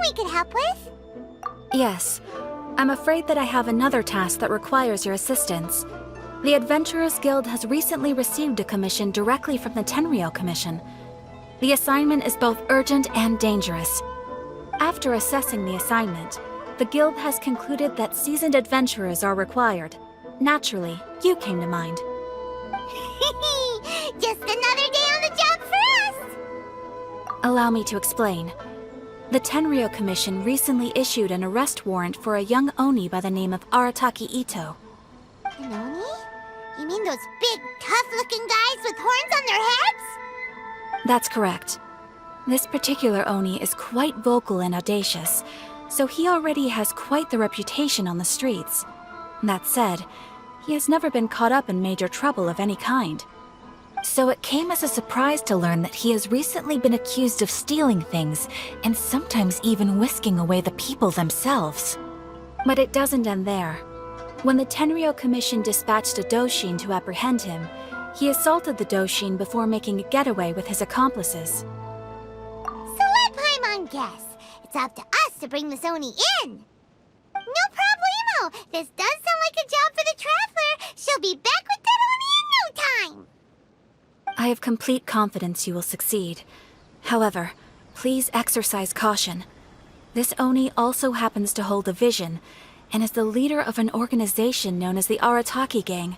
we could help with? Yes. I'm afraid that I have another task that requires your assistance. The Adventurers Guild has recently received a commission directly from the Tenryou Commission. The assignment is both urgent and dangerous. After assessing the assignment, the Guild has concluded that seasoned adventurers are required. Naturally, you came to mind. Just another day on the job for us! Allow me to explain. The Tenryou Commission recently issued an arrest warrant for a young Oni by the name of Arataki Itto. An Oni? You mean those big, tough-looking guys with horns on their heads? That's correct. This particular Oni is quite vocal and audacious, so he already has quite the reputation on the streets. That said, he has never been caught up in major trouble of any kind. So it came as a surprise to learn that he has recently been accused of stealing things, and sometimes even whisking away the people themselves. But it doesn't end there. When the Tenryou Commission dispatched a Doshin to apprehend him, he assaulted the Doshin before making a getaway with his accomplices. So let Paimon guess. It's up to us to bring this Oni in. No problemo! This does sound like a job for the Traveler. She'll be back with that Oni in no time. I have complete confidence you will succeed. However, please exercise caution. This Oni also happens to hold a vision, and is the leader of an organization known as the Arataki Gang.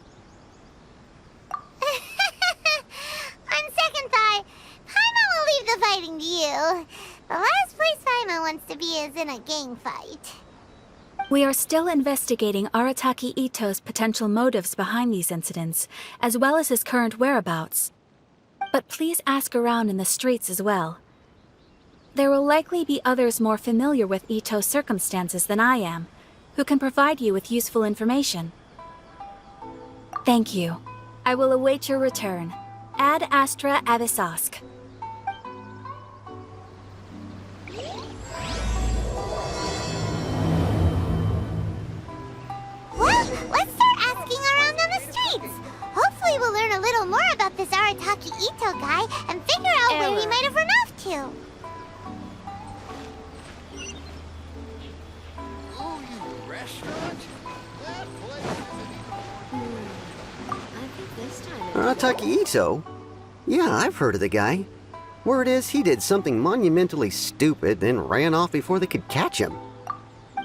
On second thought, Paimon will leave the fighting to you. The last place Paimon wants to be is in a gang fight. We are still investigating Arataki Itto's potential motives behind these incidents, as well as his current whereabouts. But please ask around in the streets as well. There will likely be others more familiar with Itto's circumstances than I am, who can provide you with useful information. Thank you. I will await your return. Ad Astra Avisask. Well, let's start asking around on the streets. Hopefully we'll learn a little more about this Arataki Itto guy and figure out where he might have run off to. Oh, you restaurant? That place I think this time Arataki Itto? Yeah, I've heard of the guy. Word is he did something monumentally stupid, then ran off before they could catch him.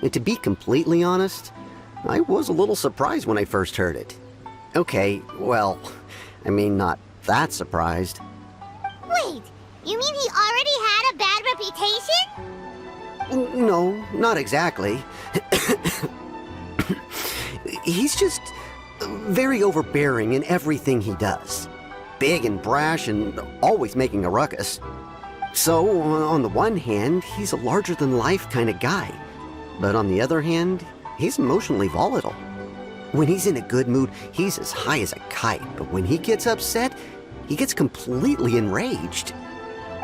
And to be completely honest, I was a little surprised when I first heard it. Okay, well, I mean, not that surprised. Wait, you mean he already had a bad reputation? No, not exactly. He's just very overbearing in everything he does. Big and brash and always making a ruckus. So, on the one hand, he's a larger-than-life kind of guy. But on the other hand, he's emotionally volatile. When he's in a good mood, he's as high as a kite, but when he gets upset, he gets completely enraged.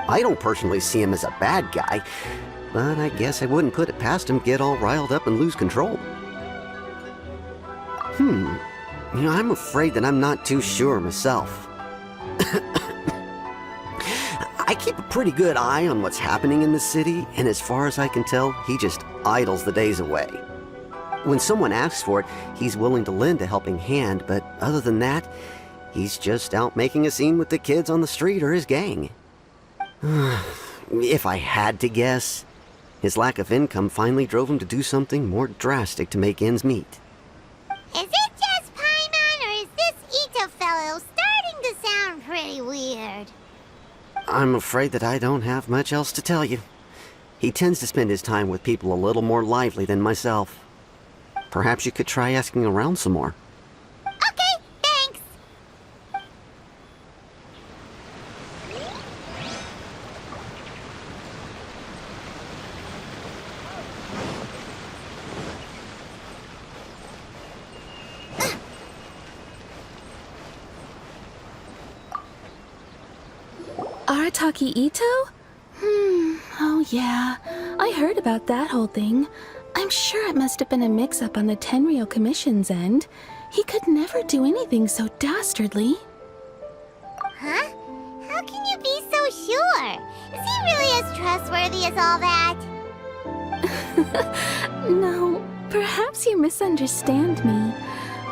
I don't personally see him as a bad guy, but I guess I wouldn't put it past him to get all riled up and lose control. I'm afraid that I'm not too sure myself. I keep a pretty good eye on what's happening in the city, and as far as I can tell, he just idles the days away. When someone asks for it, he's willing to lend a helping hand, but other than that, he's just out making a scene with the kids on the street or his gang. If I had to guess, his lack of income finally drove him to do something more drastic to make ends meet. Is it just Paimon, or is this Itto fellow starting to sound pretty weird? I'm afraid that I don't have much else to tell you. He tends to spend his time with people a little more lively than myself. Perhaps you could try asking around some more. Okay, thanks. Arataki Itto? Oh yeah. I heard about that whole thing. I'm sure it must have been a mix-up on the Tenryou Commission's end. He could never do anything so dastardly. Huh? How can you be so sure? Is he really as trustworthy as all that? No, perhaps you misunderstand me.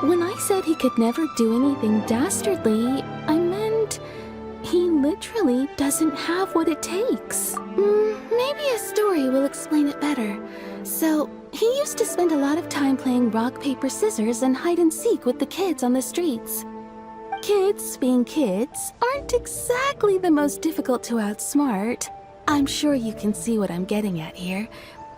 When I said he could never do anything dastardly, I meant he literally doesn't have what it takes. Maybe a story will explain it better. So, he used to spend a lot of time playing rock, paper, scissors and hide and seek with the kids on the streets. Kids, being kids, aren't exactly the most difficult to outsmart. I'm sure you can see what I'm getting at here.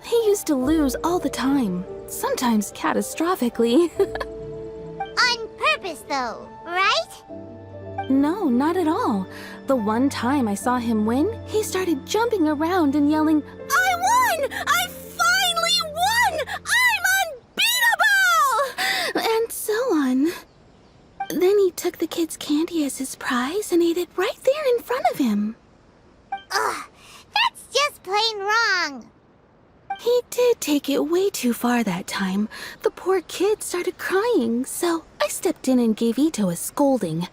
He used to lose all the time, sometimes catastrophically. On purpose, though, right? No, not at all. The one time I saw him win, he started jumping around and yelling, "I won! I finally won! I'm unbeatable!" And so on. Then he took the kid's candy as his prize and ate it right there in front of him. Ugh, that's just plain wrong. He did take it way too far that time. The poor kid started crying, so I stepped in and gave Itto a scolding.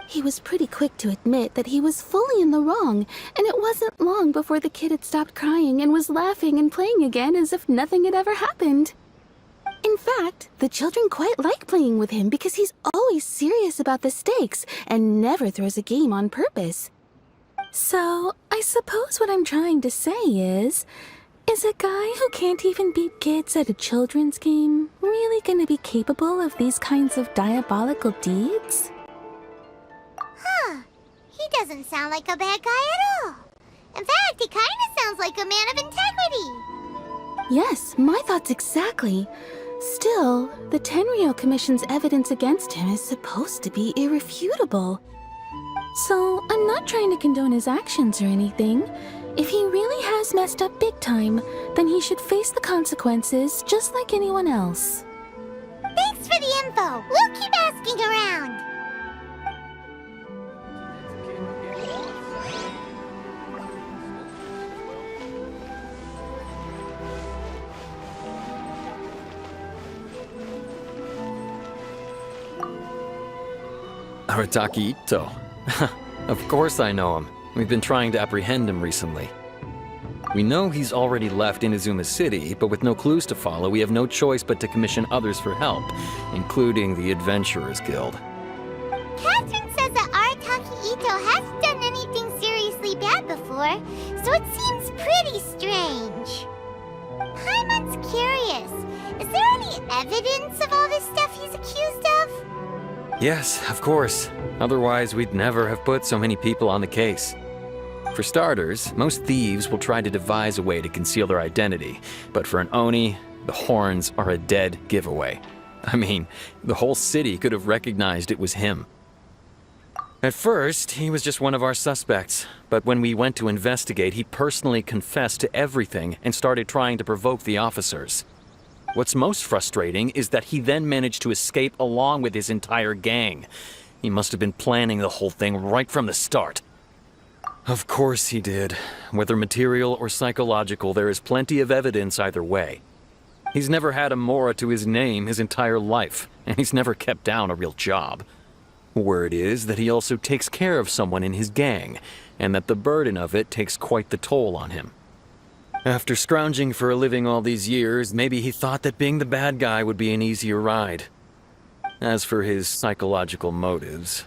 He was pretty quick to admit that he was fully in the wrong, and it wasn't long before the kid had stopped crying and was laughing and playing again as if nothing had ever happened. In fact, the children quite like playing with him because he's always serious about the stakes and never throws a game on purpose. So, I suppose what I'm trying to say is a guy who can't even beat kids at a children's game really gonna be capable of these kinds of diabolical deeds? Huh. He doesn't sound like a bad guy at all. In fact, he kind of sounds like a man of integrity. Yes, my thoughts exactly. Still, the Tenryou Commission's evidence against him is supposed to be irrefutable. So, I'm not trying to condone his actions or anything. If he really has messed up big time, then he should face the consequences just like anyone else. Thanks for the info. We'll keep asking around. Arataki Itto. Of course I know him. We've been trying to apprehend him recently. We know he's already left Inazuma City, but with no clues to follow, we have no choice but to commission others for help, including the Adventurers Guild. Catherine says that Arataki Itto hasn't done anything seriously bad before, so it seems pretty strange. Paimon's curious. Is there any evidence of all this stuff he's accused of? Yes, of course. Otherwise, we'd never have put so many people on the case. For starters, most thieves will try to devise a way to conceal their identity, but for an Oni, the horns are a dead giveaway. I mean, the whole city could have recognized it was him. At first, he was just one of our suspects, but when we went to investigate, he personally confessed to everything and started trying to provoke the officers. What's most frustrating is that he then managed to escape along with his entire gang. He must have been planning the whole thing right from the start. Of course he did. Whether material or psychological, there is plenty of evidence either way. He's never had a Mora to his name his entire life, and he's never kept down a real job. Word is that he also takes care of someone in his gang, and that the burden of it takes quite the toll on him. After scrounging for a living all these years, maybe he thought that being the bad guy would be an easier ride. As for his psychological motives,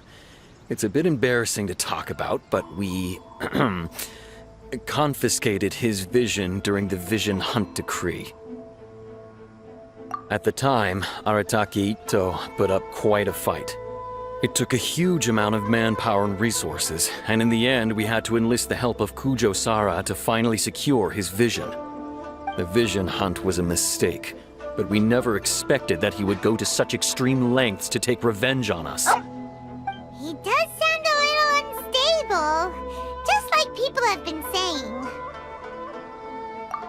it's a bit embarrassing to talk about, but we confiscated his vision during the Vision Hunt Decree. At the time, Arataki Itto put up quite a fight. It took a huge amount of manpower and resources, and in the end we had to enlist the help of Kujo-Sara to finally secure his vision. The Vision Hunt was a mistake, but we never expected that he would go to such extreme lengths to take revenge on us. He does sound a little unstable, just like people have been saying.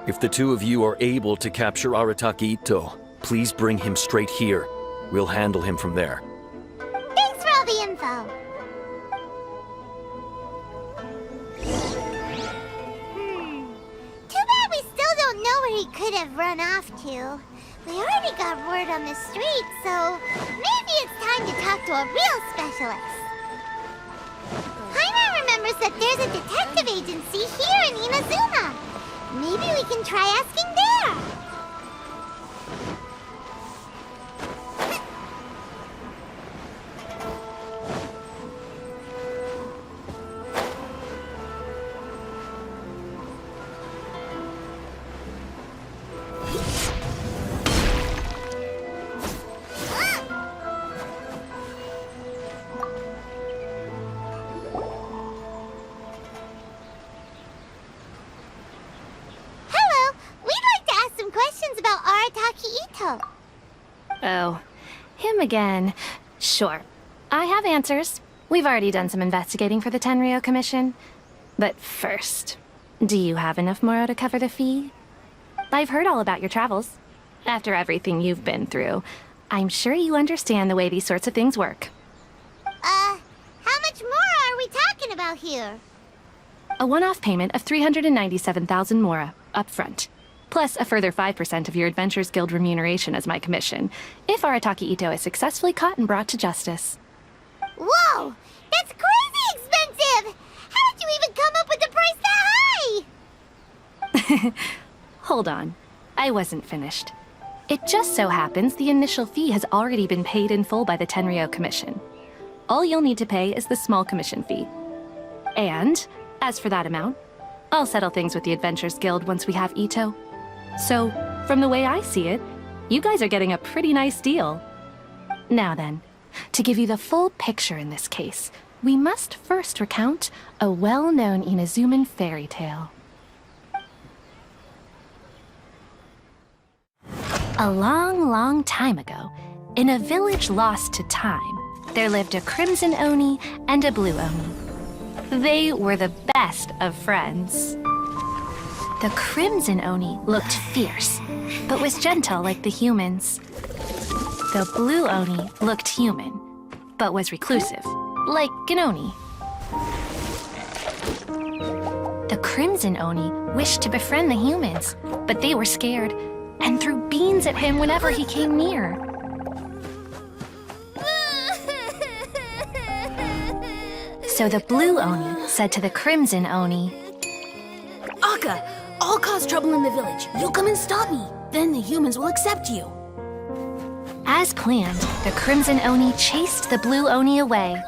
If the two of you are able to capture Arataki Itto, please bring him straight here. We'll handle him from there. Thanks for all the info. Too bad we still don't know where he could have run off to. We already got word on the street, so maybe it's time to talk to a real specialist. Paimon remembers that there's a detective agency here in Inazuma. Maybe we can try asking there. Hello, we'd like to ask some questions about Arataki Itto. Oh, him again. Sure. I have answers. We've already done some investigating for the Tenryou Commission. But first, do you have enough Moro to cover the fee? I've heard all about your travels. After everything you've been through, I'm sure you understand the way these sorts of things work. How much more are we talking about here? A one-off payment of 397,000 Mora, up front. Plus a further 5% of your Adventures Guild remuneration as my commission, if Arataki Itto is successfully caught and brought to justice. Whoa! That's crazy expensive! How did you even come up with the price that high? Hold on. I wasn't finished. It just so happens the initial fee has already been paid in full by the Tenryou Commission. All you'll need to pay is the small commission fee. And, as for that amount, I'll settle things with the Adventures Guild once we have Itto. So, from the way I see it, you guys are getting a pretty nice deal. Now then, to give you the full picture in this case, we must first recount a well-known Inazuman fairy tale. A long, long time ago, in a village lost to time, there lived a crimson Oni and a blue Oni. They were the best of friends. The crimson Oni looked fierce, but was gentle like the humans. The blue Oni looked human, but was reclusive, like an Oni. The crimson Oni wished to befriend the humans, but they were scared and threw beans at him whenever he came near. So the blue Oni said to the crimson Oni, Akka, I'll cause trouble in the village. You come and stop me. Then the humans will accept you. As planned, the crimson Oni chased the blue Oni away.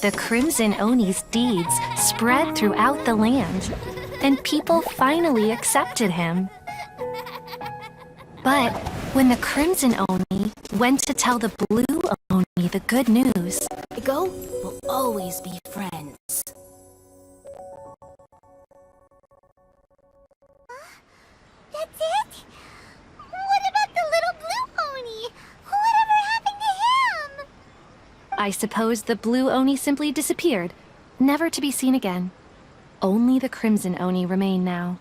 The crimson Oni's deeds spread throughout the land, and people finally accepted him. But when the crimson Oni went to tell the blue Oni the good news, Go, we'll always be friends. That's it? What about the little blue Oni? Whatever happened to him? I suppose the blue Oni simply disappeared, never to be seen again. Only the crimson Oni remain now.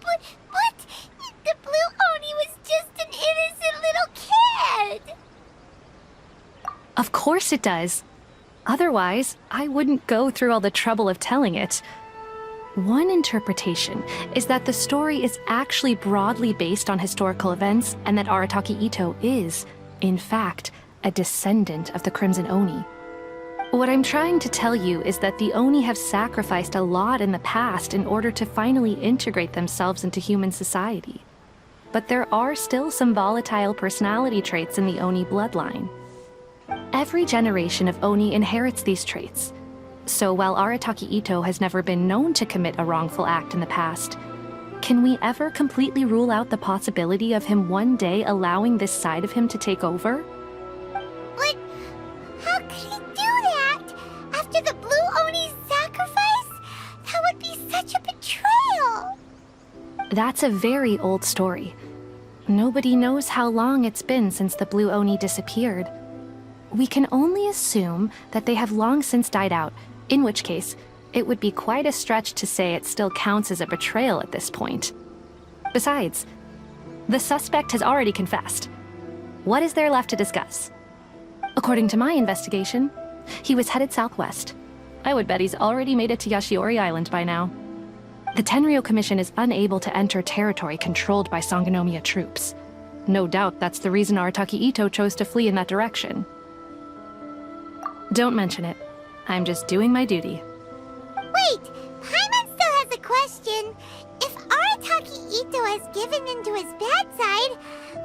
But the blue Oni was just an innocent little kid. Of course it does. Otherwise, I wouldn't go through all the trouble of telling it. One interpretation is that the story is actually broadly based on historical events and that Arataki Itto is, in fact, a descendant of the Crimson Oni. What I'm trying to tell you is that the Oni have sacrificed a lot in the past in order to finally integrate themselves into human society. But there are still some volatile personality traits in the Oni bloodline. Every generation of Oni inherits these traits. So while Arataki Itto has never been known to commit a wrongful act in the past, can we ever completely rule out the possibility of him one day allowing this side of him to take over? But how could he do that? After the blue Oni's sacrifice? That would be such a betrayal. That's a very old story. Nobody knows how long it's been since the blue Oni disappeared. We can only assume that they have long since died out, in which case, it would be quite a stretch to say it still counts as a betrayal at this point. Besides, the suspect has already confessed. What is there left to discuss? According to my investigation, he was headed southwest. I would bet he's already made it to Yashiori Island by now. The Tenryou Commission is unable to enter territory controlled by Sangonomiya troops. No doubt that's the reason Arataki Itto chose to flee in that direction. Don't mention it. I'm just doing my duty. Wait, Paimon still has a question. If Arataki Itto has given in to his bad side,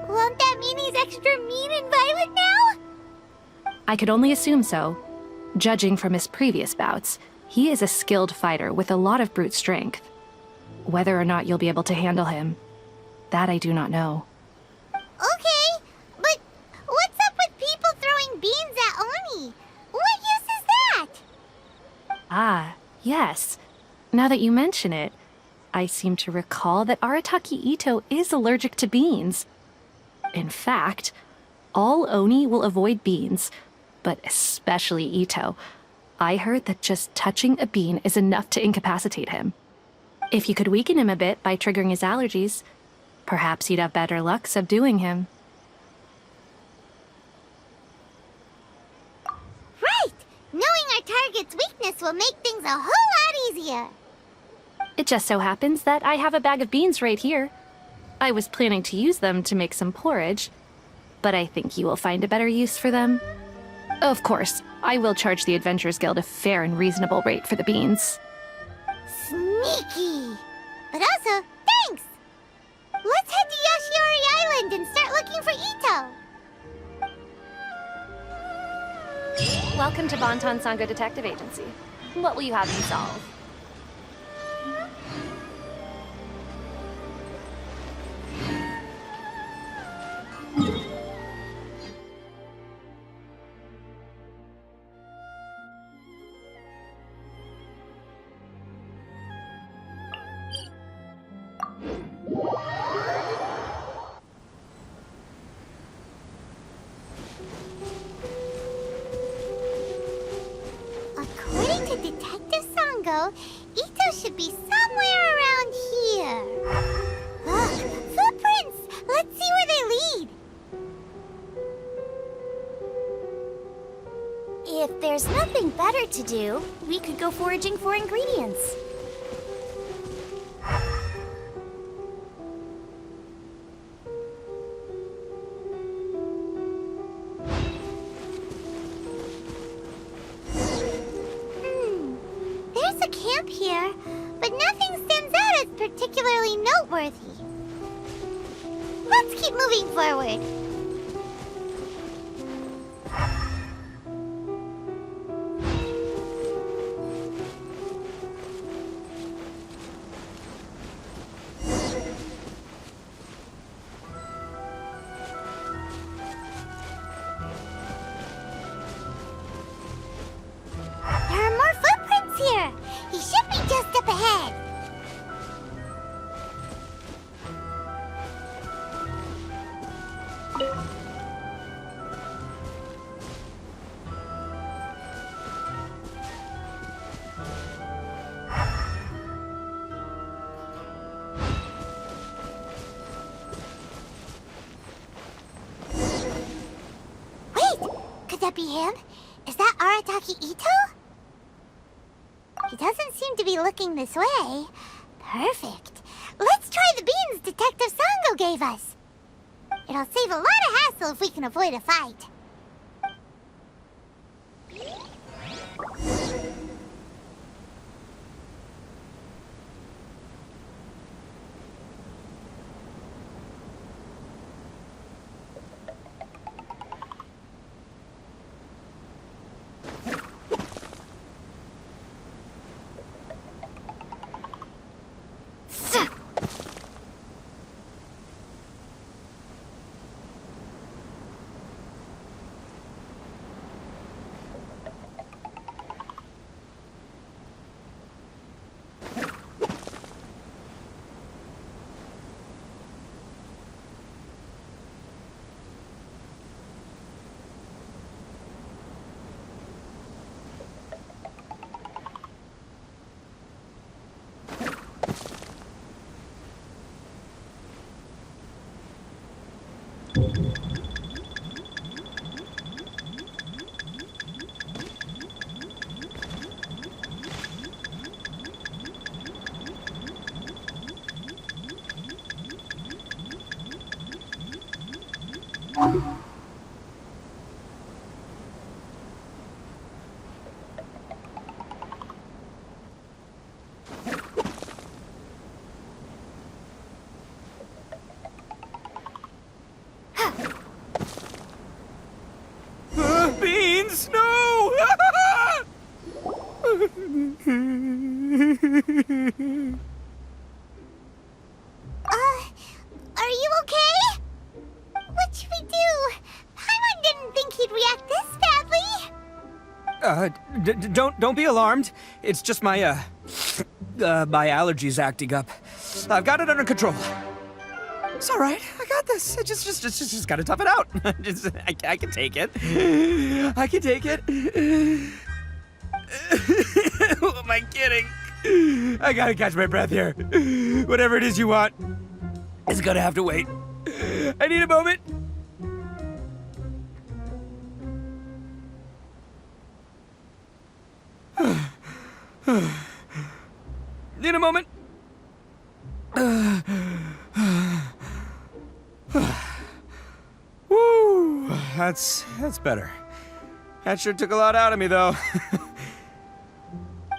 won't that mean he's extra mean and violent now? I could only assume so. Judging from his previous bouts, he is a skilled fighter with a lot of brute strength. Whether or not you'll be able to handle him, that I do not know. Okay, but what's up with people throwing beans at Oni? What use is that? Ah, yes. Now that you mention it, I seem to recall that Arataki Itto is allergic to beans. In fact, all Oni will avoid beans, but especially Itto. I heard that just touching a bean is enough to incapacitate him. If you could weaken him a bit by triggering his allergies, perhaps you'd have better luck subduing him. Right! Knowing our target's weakness will make things a whole lot easier. It just so happens that I have a bag of beans right here. I was planning to use them to make some porridge, but I think you will find a better use for them. Of course, I will charge the Adventurers Guild a fair and reasonable rate for the beans. Sneaky! But also, thanks! Let's head to Yoshiori Island and start looking for Itto! Welcome to Bonton Sango Detective Agency. What will you have me solve? According to Detective Sango, Itto should be somewhere around here. Look, footprints! Let's see where they lead. If there's nothing better to do, we could go foraging for ingredients. There's a camp here, but nothing stands out as particularly noteworthy. Let's keep moving forward. There are more footprints here. He should be just up ahead. Wait, could that be him? Is that Arataki Itto? He doesn't seem to be looking this way. Perfect. Let's try the beans Detective Sango gave us. It'll save a lot of hassle if we can avoid a fight. Beans! No! Don't be alarmed. It's just my my allergies acting up. I've got it under control. It's all right. I got this. I just gotta tough it out. I can take it. I can take it. Who am I kidding? I gotta catch my breath here. Whatever it is you want, it's gonna have to wait. I need a moment. Need a moment. Woo, that's better. That sure took a lot out of me, though.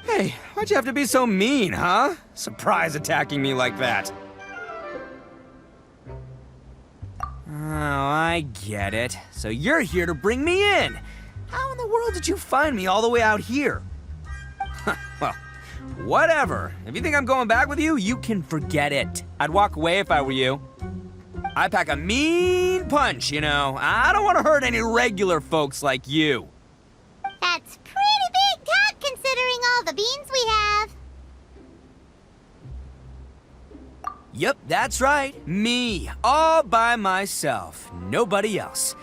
Hey, why'd you have to be so mean, huh? Surprise attacking me like that. Oh, I get it. So you're here to bring me in. How in the world did you find me all the way out here? Well, whatever. If you think I'm going back with you, you can forget it. I'd walk away if I were you. I pack a mean punch, you know. I don't want to hurt any regular folks like you. That's pretty big talk considering all the beans we have. Yep, that's right. Me, all by myself. Nobody else.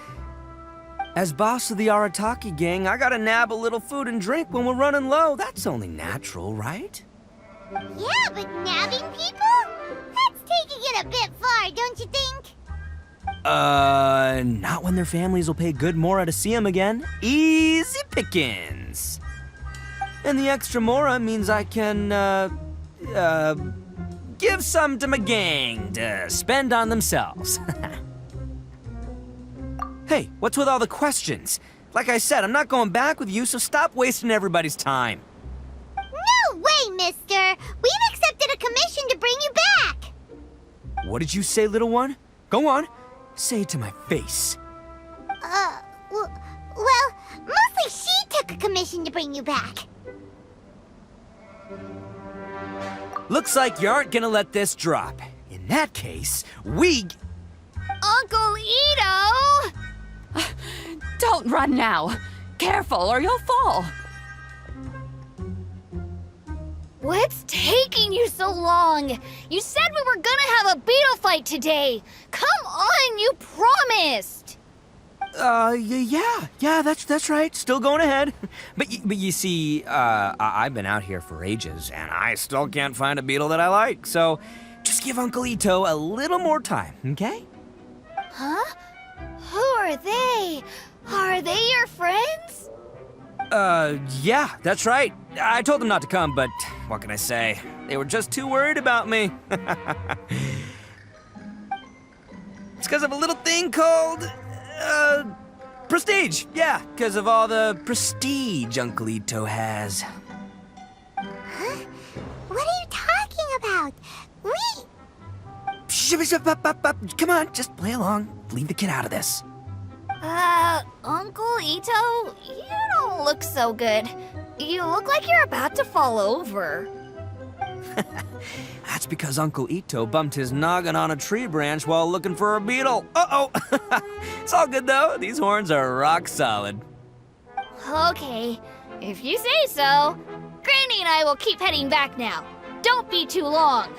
As boss of the Arataki gang, I gotta nab a little food and drink when we're running low. That's only natural, right? Yeah, but nabbing people? That's taking it a bit far, don't you think? Not when their families will pay good mora to see them again. Easy pickings. And the extra mora means I can, give some to my gang to spend on themselves. Hey, what's with all the questions? Like I said, I'm not going back with you, so stop wasting everybody's time. No way, mister! We've accepted a commission to bring you back! What did you say, little one? Go on. Say it to my face. Well, mostly she took a commission to bring you back. Looks like you aren't gonna let this drop. In that case, we... Uncle Itto! Don't run now. Careful or you'll fall. What's taking you so long? You said we were gonna have a beetle fight today. Come on, you promised. Yeah, that's right. Still going ahead. But you see, I've been out here for ages, and I still can't find a beetle that I like. So, just give Uncle Itto a little more time, okay? Huh? Who are they? Are they your friends? Yeah, that's right. I told them not to come, but what can I say? They were just too worried about me. It's because of a little thing called, prestige. Yeah, because of all the prestige Uncle Itto has. Huh? What are you talking about? Come on, just play along. Leave the kid out of this. Uncle Itto, you don't look so good. You look like you're about to fall over. That's because Uncle Itto bumped his noggin on a tree branch while looking for a beetle. Uh-oh! It's all good, though. These horns are rock solid. Okay, if you say so. Granny and I will keep heading back now. Don't be too long.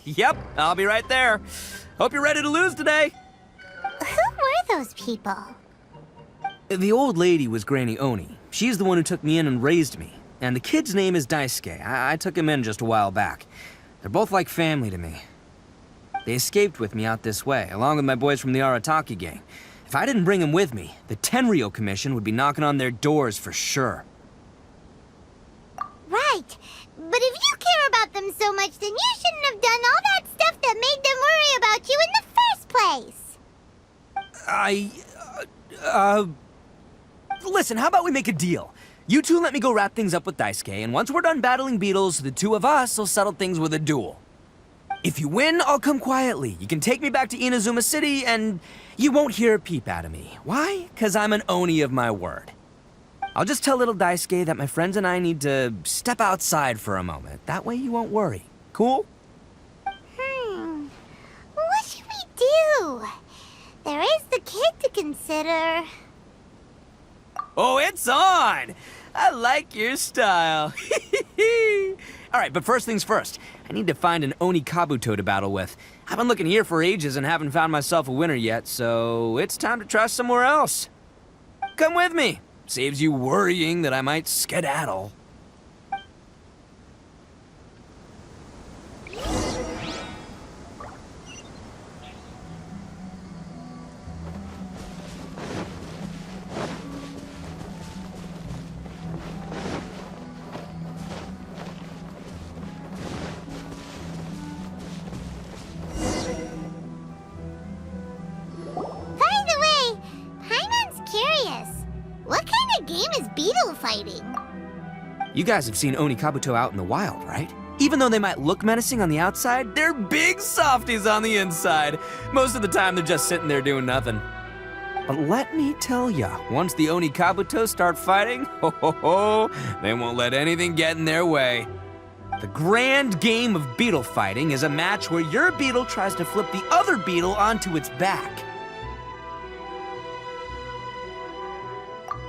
Yep, I'll be right there. Hope you're ready to lose today. Who were those people? The old lady was Granny Oni. She's the one who took me in and raised me. And the kid's name is Daisuke. I took him in just a while back. They're both like family to me. They escaped with me out this way, along with my boys from the Arataki gang. If I didn't bring them with me, the Tenryou Commission would be knocking on their doors for sure. Right. But if you care about them so much, then you shouldn't have done all that stuff that made them worry about you in the first place. Listen, how about we make a deal? You two let me go wrap things up with Daisuke, and once we're done battling beetles, the two of us will settle things with a duel. If you win, I'll come quietly. You can take me back to Inazuma City, and you won't hear a peep out of me. Why? 'Cause I'm an Oni of my word. I'll just tell little Daisuke that my friends and I need to step outside for a moment. That way you won't worry. Cool? What should we do? There is the kid to consider. Oh, it's on! I like your style. Alright, but first things first. I need to find an Oni Kabuto to battle with. I've been looking here for ages and haven't found myself a winner yet, so it's time to try somewhere else. Come with me. Saves you worrying that I might skedaddle. By the way, Paimon's curious. What kind of game is beetle fighting? You guys have seen Oni Kabuto out in the wild, right? Even though they might look menacing on the outside, they're big softies on the inside. Most of the time, they're just sitting there doing nothing. But let me tell ya, once the Oni Kabuto start fighting, they won't let anything get in their way. The grand game of beetle fighting is a match where your beetle tries to flip the other beetle onto its back.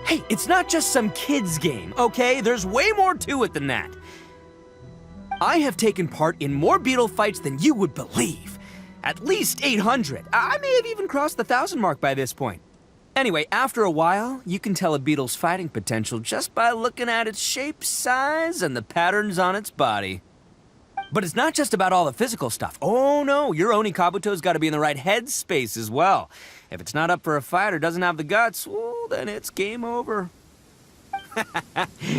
Hey, it's not just some kid's game, okay? There's way more to it than that. I have taken part in more beetle fights than you would believe. At least 800. I may have even crossed the 1,000 mark by this point. Anyway, after a while, you can tell a beetle's fighting potential just by looking at its shape, size, and the patterns on its body. But it's not just about all the physical stuff. Oh no, your Oni Kabuto's got to be in the right headspace as well. If it's not up for a fight or doesn't have the guts, well, then it's game over.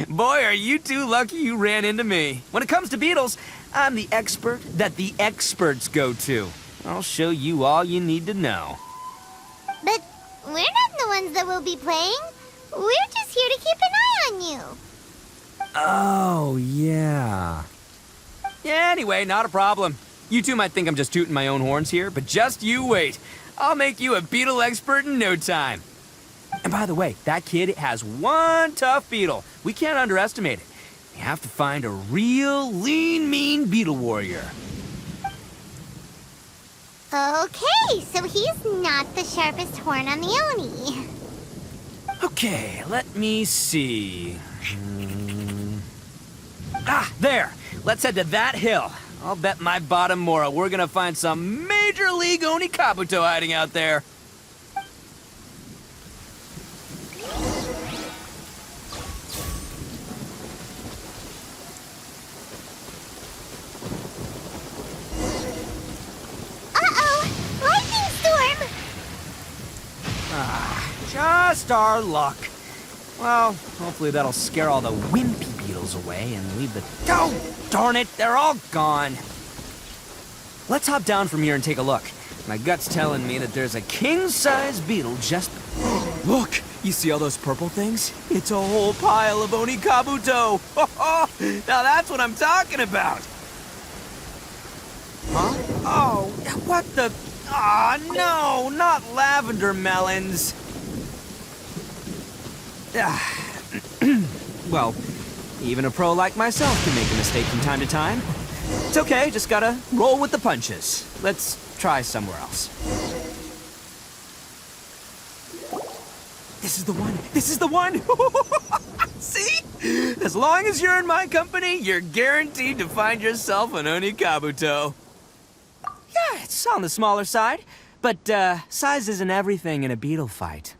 Boy, are you two lucky you ran into me. When it comes to beetles, I'm the expert that the experts go to. I'll show you all you need to know. But we're not the ones that will be playing. We're just here to keep an eye on you. Oh, yeah. Yeah, anyway, not a problem. You two might think I'm just tooting my own horns here, but just you wait. I'll make you a beetle expert in no time. And by the way, that kid has one tough beetle. We can't underestimate it. We have to find a real lean, mean beetle warrior. Okay, so he's not the sharpest horn on the Oni. Okay, let me see. Ah, there! Let's head to that hill. I'll bet my bottom moral we're gonna find some major league Oni Kabuto hiding out there. Just our luck. Well, hopefully that'll scare all the wimpy beetles away and leave the... Oh, darn it, they're all gone. Let's hop down from here and take a look. My gut's telling me that there's a king-size beetle just... Look, you see all those purple things? It's a whole pile of Oni Kabuto. Now that's what I'm talking about. Huh? Oh, what the... Ah, no, not lavender melons. Well, even a pro like myself can make a mistake from time to time. It's okay, just gotta roll with the punches. Let's try somewhere else. This is the one! This is the one! See? As long as you're in my company, you're guaranteed to find yourself an Oni Kabuto. Yeah, it's on the smaller side, but size isn't everything in a beetle fight.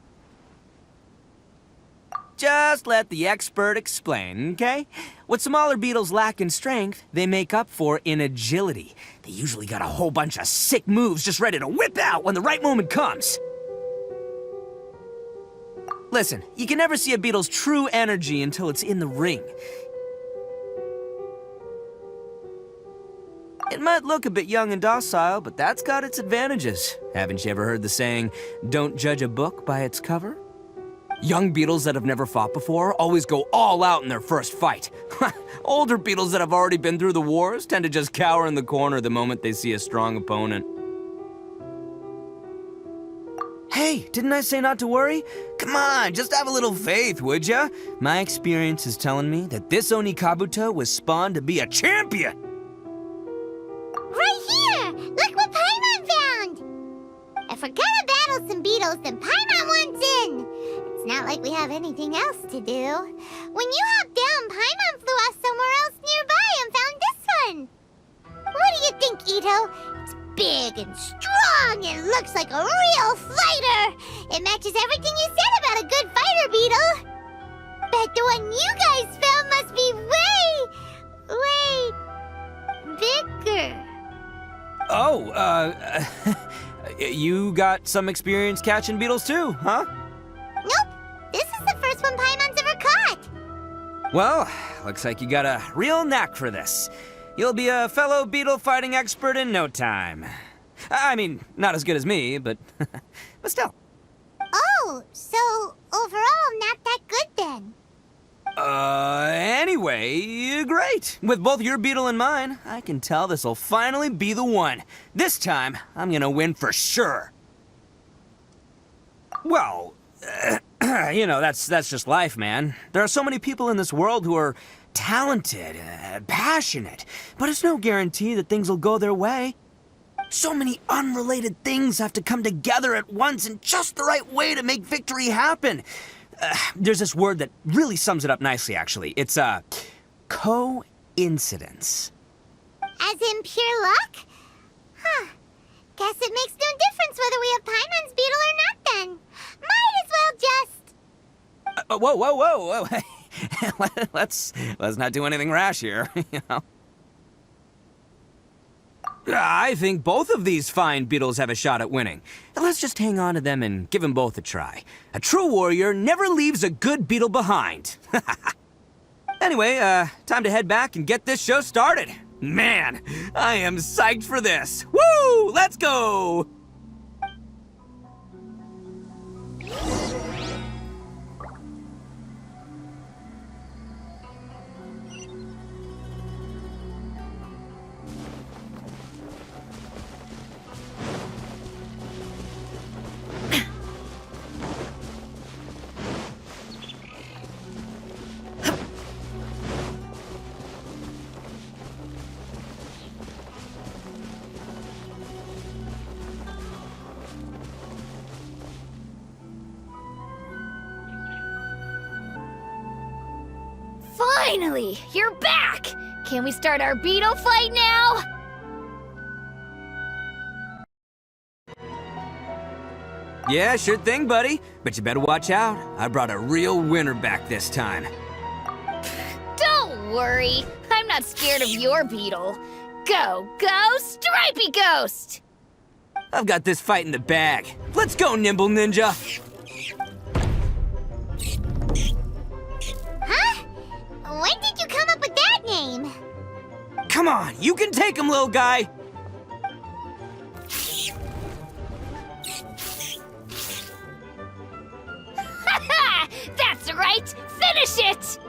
Just let the expert explain, okay? What smaller beetles lack in strength, they make up for in agility. They usually got a whole bunch of sick moves just ready to whip out when the right moment comes. Listen, you can never see a beetle's true energy until it's in the ring. It might look a bit young and docile, but that's got its advantages. Haven't you ever heard the saying, don't judge a book by its cover? Young beetles that have never fought before always go all out in their first fight. Older beetles that have already been through the wars tend to just cower in the corner the moment they see a strong opponent. Hey, didn't I say not to worry? Come on, just have a little faith, would ya? My experience is telling me that this Oni Kabuto was spawned to be a champion! Right here! Look what Paimon found! If we're gonna battle some beetles, then Paimon wants in! It's not like we have anything else to do. When you hopped down, Paimon flew off somewhere else nearby and found this one. What do you think, Itto? It's big and strong and looks like a real fighter. It matches everything you said about a good fighter beetle. Bet the one you guys found must be way bigger. Oh, you got some experience catching beetles too, huh? Nope. This is the first one Paimon's ever caught. Well, looks like you got a real knack for this. You'll be a fellow beetle fighting expert in no time. I mean, not as good as me, but still. Oh, so overall not that good then. Anyway, great. With both your beetle and mine, I can tell this'll finally be the one. This time, I'm gonna win for sure. Well, you know, that's just life, man. There are so many people in this world who are talented, passionate, but it's no guarantee that things will go their way. So many unrelated things have to come together at once in just the right way to make victory happen. There's this word that really sums it up nicely, actually. It's, coincidence. As in pure luck? Huh. Guess it makes no difference whether we have Paimon's beetle or not then. Might as well just... Whoa. let's not do anything rash here, you know. I think both of these fine beetles have a shot at winning. Let's just hang on to them and give them both a try. A true warrior never leaves a good beetle behind. Anyway, time to head back and get this show started. Man, I am psyched for this. Woo! Let's go! Finally, you're back! Can we start our beetle fight now? Yeah, sure thing, buddy. But you better watch out. I brought a real winner back this time. Don't worry, I'm not scared of your beetle. Go, Stripey Ghost! I've got this fight in the bag. Let's go, Nimble Ninja! Huh? When did you come up with that name? Come on, you can take him, little guy! Ha! That's right! Finish it!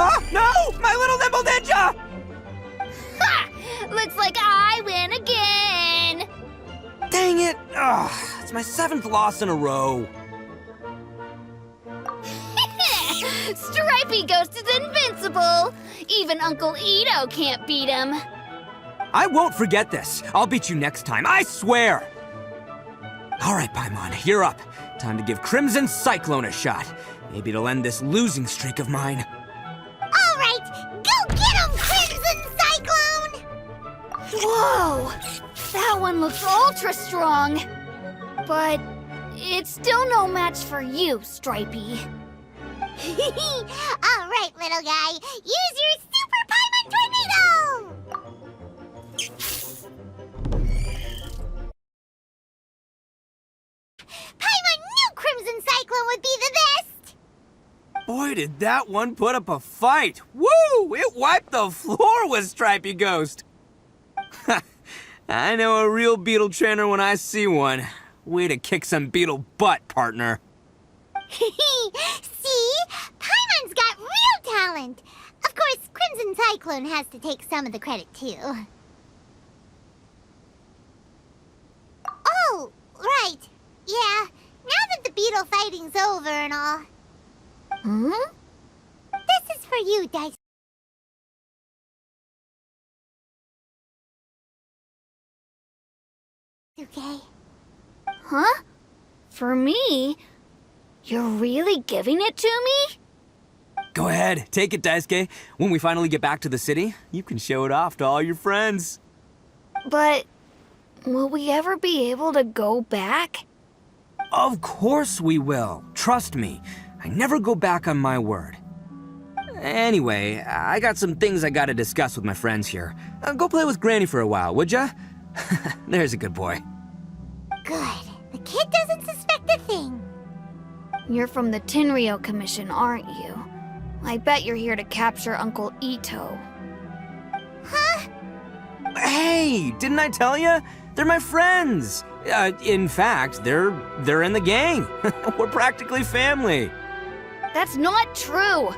Oh, no! My little Nimble Ninja! Ha! Looks like I win again! Dang it! Ugh, it's my 7th loss in a row. Stripey Ghost is invincible! Even Uncle Itto can't beat him. I won't forget this. I'll beat you next time, I swear! All right, Paimon, you're up. Time to give Crimson Cyclone a shot. Maybe it'll end this losing streak of mine. All right, go get him, Crimson Cyclone! Whoa! That one looks ultra strong. But it's still no match for you, Stripey. All right, little guy, use your Super Paimon Tornado! Paimon knew Crimson Cyclone would be the best! Boy, did that one put up a fight. Woo! It wiped the floor with Stripey Ghost. I know a real beetle trainer when I see one. Way to kick some beetle butt, partner. See? Paimon's got real talent! Of course, Crimson Cyclone has to take some of the credit, too. Oh, right. Yeah, beetle fighting's over and all. Hmm? This is for you, Dice. Okay. Huh? For me? You're really giving it to me? Go ahead, take it, Daisuke. When we finally get back to the city, you can show it off to all your friends. But will we ever be able to go back? Of course we will. Trust me. I never go back on my word. Anyway, I got some things I gotta discuss with my friends here. Go play with Granny for a while, would ya? There's a good boy. Good. The kid doesn't suspect a thing. You're from the Tenryou Commission, aren't you? I bet you're here to capture Uncle Itto. Huh? Hey, didn't I tell ya? They're my friends. In fact, they're in the gang. We're practically family. That's not true.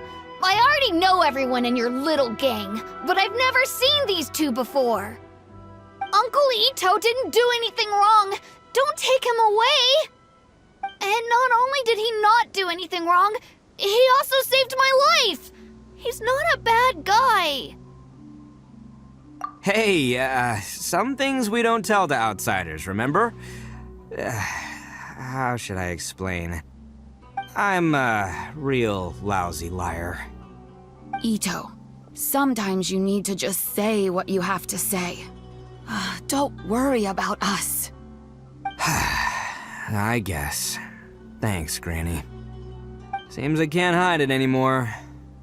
I already know everyone in your little gang, but I've never seen these two before. Uncle Itto didn't do anything wrong. Don't take him away. And not only did he not do anything wrong, he also saved my life. He's not a bad guy. Hey, some things we don't tell to outsiders, remember? How should I explain? I'm a real lousy liar. Itto, sometimes you need to just say what you have to say. Don't worry about us. I guess. Thanks, Granny. Seems I can't hide it anymore.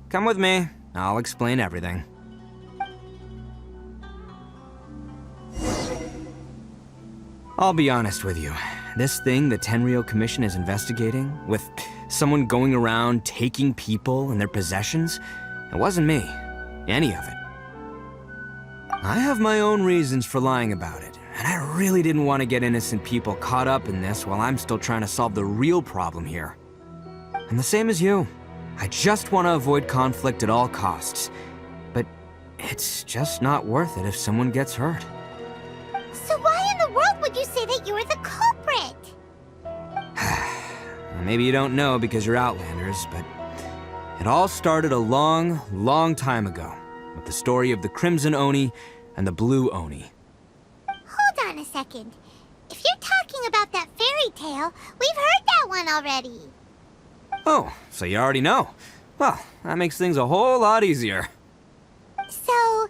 Come with me. I'll explain everything. I'll be honest with you. This thing the Tenryou Commission is investigating, with someone going around taking people and their possessions, it wasn't me. Any of it. I have my own reasons for lying about it, and I really didn't want to get innocent people caught up in this while I'm still trying to solve the real problem here. And the same as you. I just want to avoid conflict at all costs. But it's just not worth it if someone gets hurt. So why in the world would you say that you were the culprit? Maybe you don't know because you're Outlanders, but it all started a long, long time ago with the story of the Crimson Oni and the Blue Oni. Hold on a second. If you're talking about that fairy tale, we've heard that one already. Oh, so you already know. Well, that makes things a whole lot easier. So,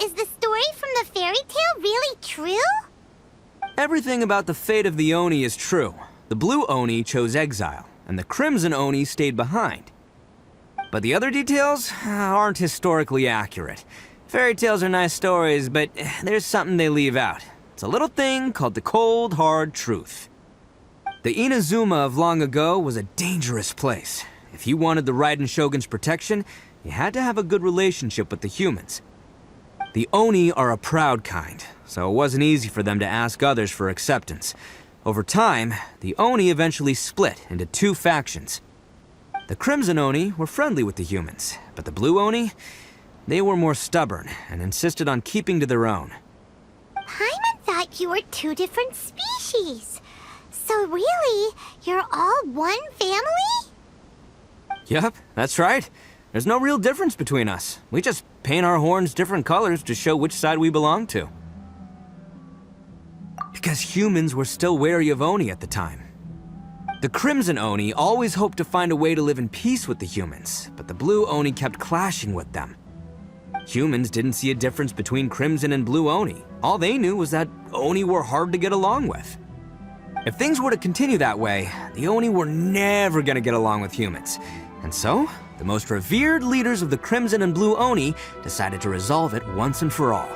is the story from the fairy tale really true? Everything about the fate of the Oni is true. The Blue Oni chose exile, and the Crimson Oni stayed behind. But the other details aren't historically accurate. Fairy tales are nice stories, but there's something they leave out. It's a little thing called the cold, hard truth. The Inazuma of long ago was a dangerous place. If you wanted the Raiden Shogun's protection, you had to have a good relationship with the humans. The Oni are a proud kind, so it wasn't easy for them to ask others for acceptance. Over time, the Oni eventually split into two factions. The Crimson Oni were friendly with the humans, but the Blue Oni, they were more stubborn and insisted on keeping to their own. Paimon thought you were two different species. So really, you're all one family? Yup, that's right. There's no real difference between us. We just paint our horns different colors to show which side we belong to. Because humans were still wary of Oni at the time. The Crimson Oni always hoped to find a way to live in peace with the humans, but the Blue Oni kept clashing with them. Humans didn't see a difference between Crimson and Blue Oni. All they knew was that Oni were hard to get along with. If things were to continue that way, the Oni were never gonna get along with humans. And so, the most revered leaders of the Crimson and Blue Oni decided to resolve it once and for all.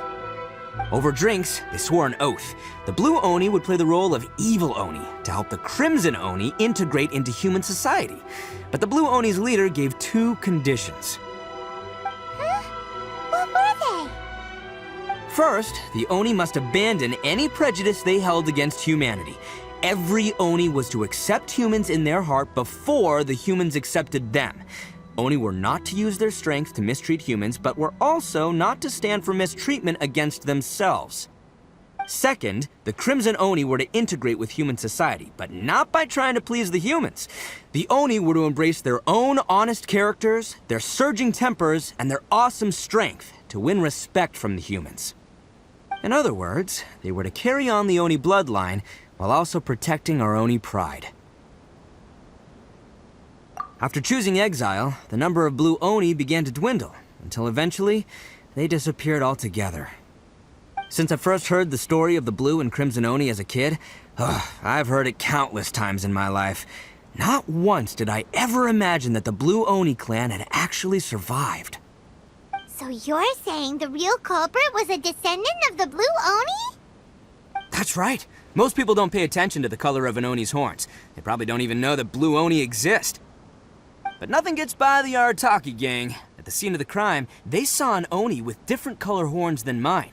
Over drinks, they swore an oath. The Blue Oni would play the role of evil Oni to help the Crimson Oni integrate into human society. But the Blue Oni's leader gave two conditions. Huh? What were they? First, the Oni must abandon any prejudice they held against humanity. Every Oni was to accept humans in their heart before the humans accepted them. Oni were not to use their strength to mistreat humans, but were also not to stand for mistreatment against themselves. Second, the Crimson Oni were to integrate with human society, but not by trying to please the humans. The Oni were to embrace their own honest characters, their surging tempers, and their awesome strength to win respect from the humans. In other words, they were to carry on the Oni bloodline while also protecting our Oni pride. After choosing exile, the number of blue Oni began to dwindle, until eventually, they disappeared altogether. Since I first heard the story of the Blue and Crimson Oni as a kid, I've heard it countless times in my life. Not once did I ever imagine that the Blue Oni clan had actually survived. So you're saying the real culprit was a descendant of the Blue Oni? That's right. Most people don't pay attention to the color of an Oni's horns. They probably don't even know that Blue Oni exist. But nothing gets by the Arataki gang. At the scene of the crime, they saw an Oni with different color horns than mine.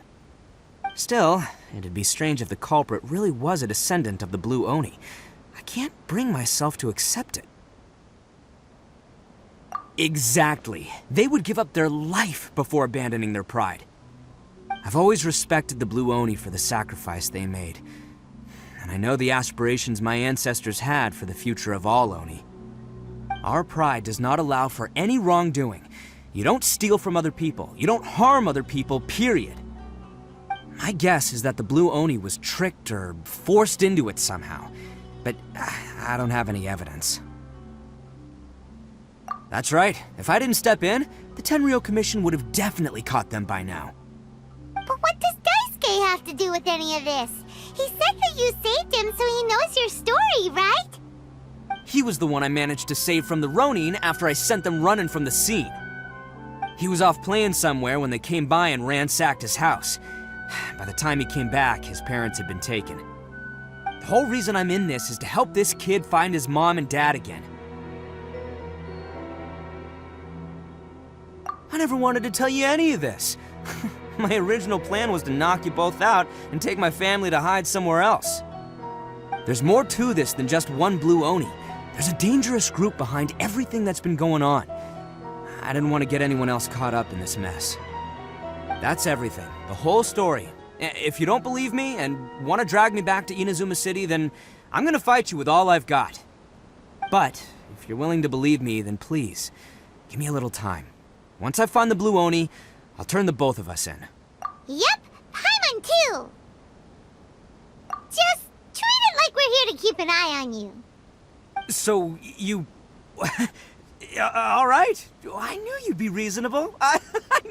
Still, it'd be strange if the culprit really was a descendant of the Blue Oni. I can't bring myself to accept it. Exactly. They would give up their life before abandoning their pride. I've always respected the Blue Oni for the sacrifice they made. And I know the aspirations my ancestors had for the future of all Oni. Our pride does not allow for any wrongdoing. You don't steal from other people. You don't harm other people, period. My guess is that the Blue Oni was tricked or forced into it somehow, but I don't have any evidence. That's right. If I didn't step in, the Tenryou Commission would have definitely caught them by now. But what does Daisuke have to do with any of this? He said that you saved him so he knows your story, right? He was the one I managed to save from the Ronin after I sent them running from the scene. He was off playing somewhere when they came by and ransacked his house. By the time he came back, his parents had been taken. The whole reason I'm in this is to help this kid find his mom and dad again. I never wanted to tell you any of this. My original plan was to knock you both out and take my family to hide somewhere else. There's more to this than just one Blue Oni. There's a dangerous group behind everything that's been going on. I didn't want to get anyone else caught up in this mess. That's everything. The whole story. If you don't believe me and want to drag me back to Inazuma City, then I'm gonna fight you with all I've got. But if you're willing to believe me, then please, give me a little time. Once I find the Blue Oni, I'll turn the both of us in. Yep, Paimon too! Just treat it like we're here to keep an eye on you. So, you... all right. I knew you'd be reasonable. I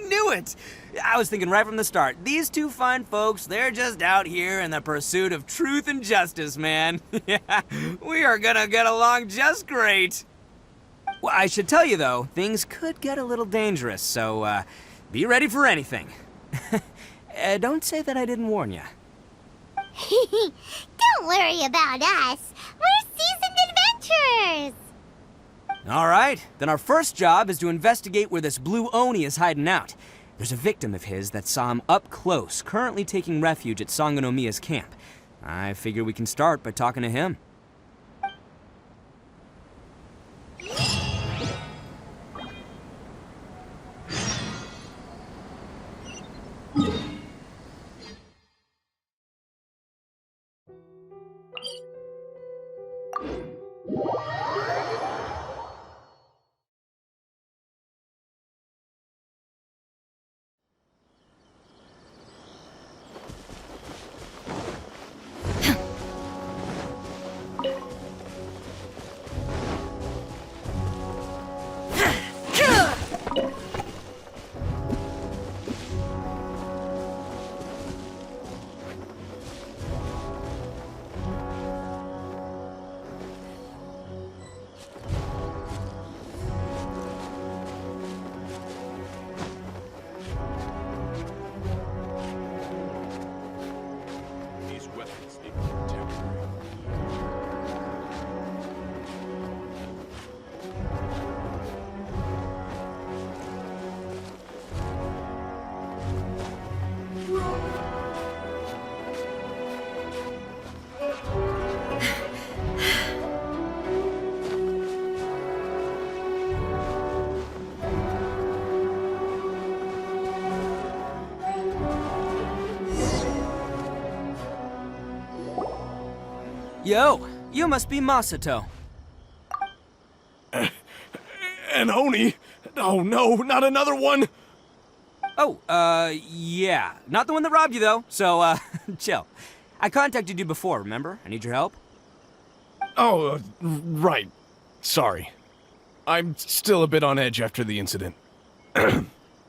knew it. I was thinking right from the start, these two fine folks, they're just out here in the pursuit of truth and justice, man. Yeah, we are gonna get along just great. Well, I should tell you, though, things could get a little dangerous, so be ready for anything. Don't say that I didn't warn you. Don't worry about us. We're seasoned adventurers. All right, then our first job is to investigate where this Blue Oni is hiding out. There's a victim of his that saw him up close, currently taking refuge at Sangonomiya's camp. I figure we can start by talking to him. Yo, you must be Masato. An Oni? Oh no, not another one! Oh, yeah. Not the one that robbed you, though, so, chill. I contacted you before, remember? I need your help. Oh, right. Sorry. I'm still a bit on edge after the incident.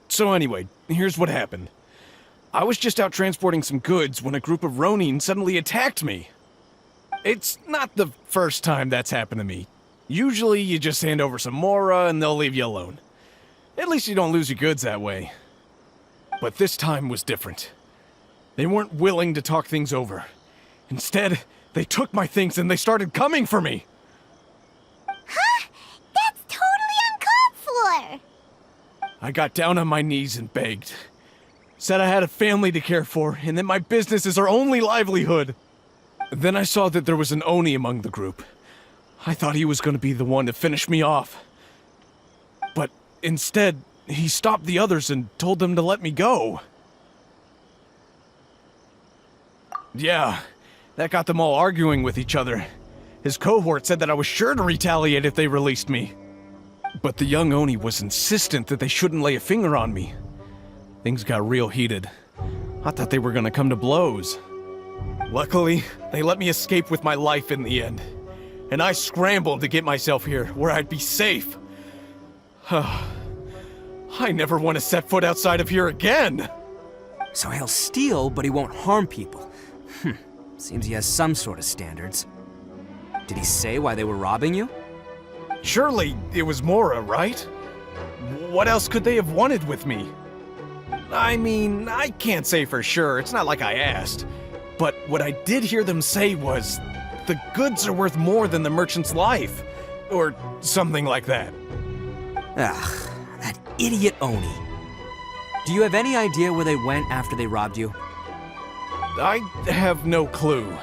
So anyway, here's what happened. I was just out transporting some goods when a group of Ronin suddenly attacked me. It's not the first time that's happened to me. Usually you just hand over some Mora and they'll leave you alone. At least you don't lose your goods that way. But this time was different. They weren't willing to talk things over. Instead, they took my things and they started coming for me. Huh? That's totally uncalled for! I got down on my knees and begged. Said I had a family to care for and that my business is our only livelihood. Then I saw that there was an Oni among the group. I thought he was going to be the one to finish me off. But instead, he stopped the others and told them to let me go. Yeah, that got them all arguing with each other. His cohort said that I was sure to retaliate if they released me. But the young Oni was insistent that they shouldn't lay a finger on me. Things got real heated. I thought they were gonna come to blows. Luckily, they let me escape with my life in the end. And I scrambled to get myself here, where I'd be safe. I never want to set foot outside of here again! So he'll steal, but he won't harm people. Seems he has some sort of standards. Did he say why they were robbing you? Surely it was Mora, right? What else could they have wanted with me? I mean, I can't say for sure, it's not like I asked. But what I did hear them say was, the goods are worth more than the merchant's life. Or something like that. Ugh, that idiot Oni. Do you have any idea where they went after they robbed you? I have no clue.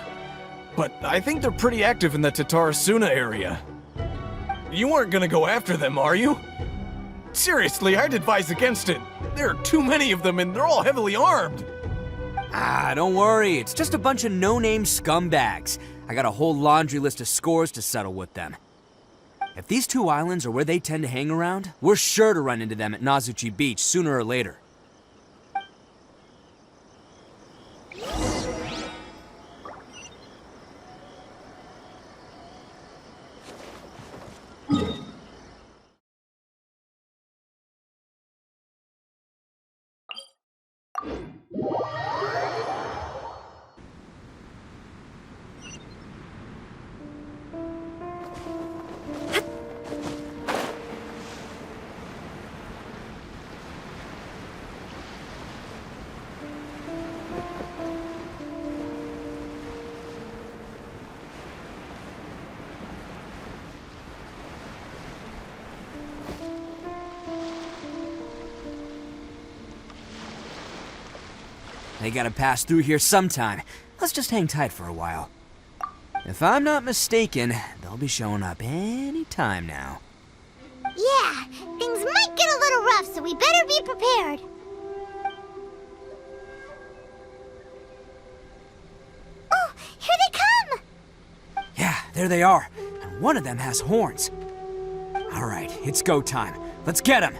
But I think they're pretty active in the Tatarasuna area. You aren't gonna go after them, are you? Seriously, I'd advise against it. There are too many of them and they're all heavily armed. Ah, don't worry. It's just a bunch of no-name scumbags. I got a whole laundry list of scores to settle with them. If these two islands are where they tend to hang around, we're sure to run into them at Nazuchi Beach sooner or later. They gotta pass through here sometime. Let's just hang tight for a while. If I'm not mistaken, they'll be showing up any time now. Yeah, things might get a little rough, so we better be prepared. Oh, here they come! Yeah, there they are. And one of them has horns. All right, it's go time. Let's get him!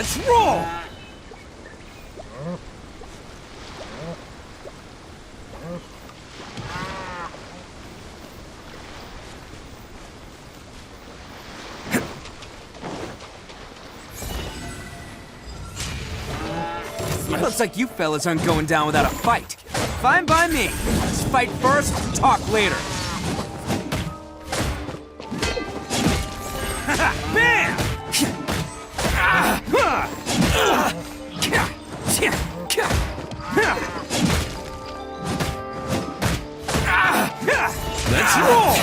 Let's roll! Looks like you fellas aren't going down without a fight. Fine by me. Let's fight first, talk later. Bam! Let's roll!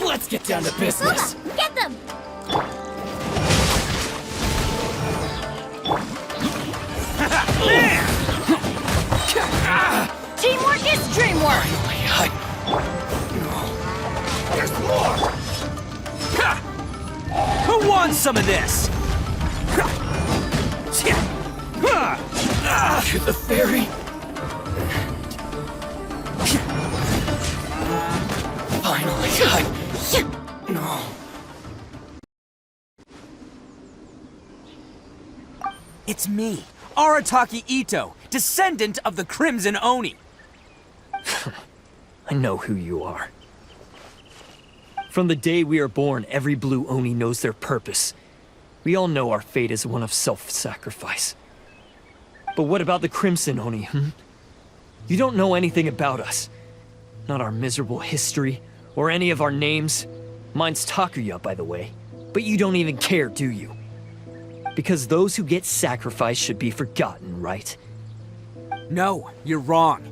Let's get down to business. Get them! Teamwork is dreamwork! There's more! Who wants some of this? The fairy. Finally, No. It's me, Arataki Itto, descendant of the Crimson Oni. I know who you are. From the day we are born, every blue Oni knows their purpose. We all know our fate is one of self-sacrifice. But what about the Crimson Oni, You don't know anything about us. Not our miserable history, or any of our names. Mine's Takuya, by the way. But you don't even care, do you? Because those who get sacrificed should be forgotten, right? No, you're wrong.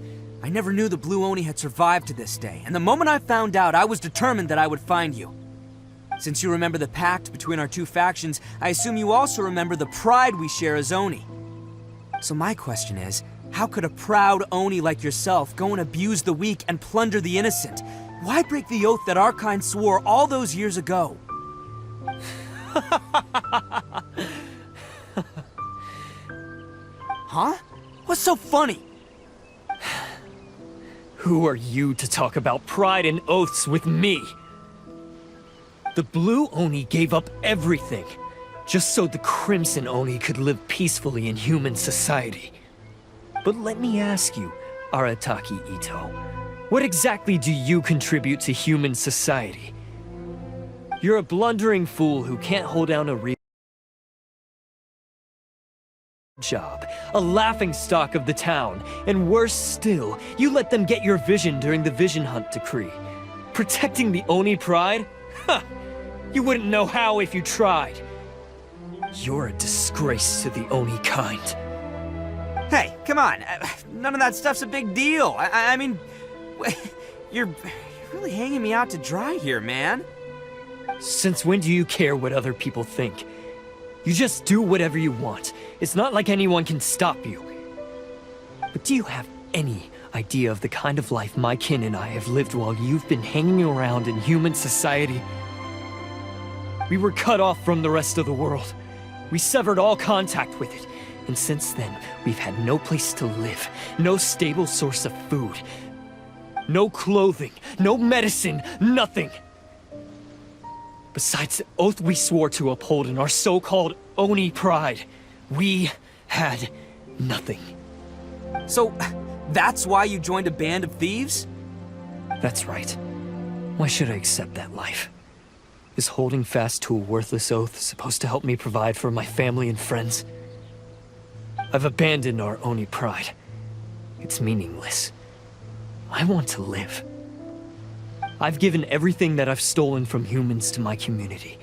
I never knew the Blue Oni had survived to this day, and the moment I found out, I was determined that I would find you. Since you remember the pact between our two factions, I assume you also remember the pride we share as Oni. So my question is, how could a proud Oni like yourself go and abuse the weak and plunder the innocent? Why break the oath that our kind swore all those years ago? Huh? What's so funny? Who are you to talk about pride and oaths with me? The Blue Oni gave up everything, just so the Crimson Oni could live peacefully in human society. But let me ask you, Arataki Itto, what exactly do you contribute to human society? You're a blundering fool who can't hold down a real job, a laughingstock of the town, and worse still, you let them get your vision during the Vision Hunt decree. Protecting the Oni pride? Ha! You wouldn't know how if you tried. You're a disgrace to the Oni kind. Hey, come on. None of that stuff's a big deal. I mean, you're really hanging me out to dry here, man. Since when do you care what other people think? You just do whatever you want. It's not like anyone can stop you. But do you have any idea of the kind of life my kin and I have lived while you've been hanging around in human society? We were cut off from the rest of the world. We severed all contact with it. And since then, we've had no place to live, no stable source of food, no clothing, no medicine, nothing. Besides the oath we swore to uphold in our so-called Oni pride, we had nothing. So, that's why you joined a band of thieves? That's right. Why should I accept that life? Is holding fast to a worthless oath supposed to help me provide for my family and friends? I've abandoned our Oni pride. It's meaningless. I want to live. I've given everything that I've stolen from humans to my community.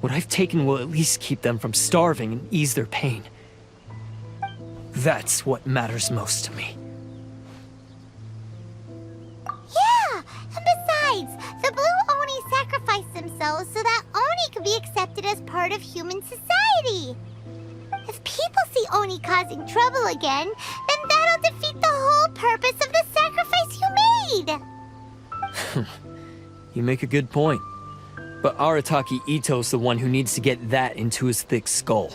What I've taken will at least keep them from starving and ease their pain. That's what matters most to me. Yeah! And besides, the Blue Oni sacrificed themselves so that Oni could be accepted as part of human society. If people see Oni causing trouble again, then that'll defeat the whole purpose of the sacrifice you made! You make a good point. But Arataki Itto's the one who needs to get that into his thick skull.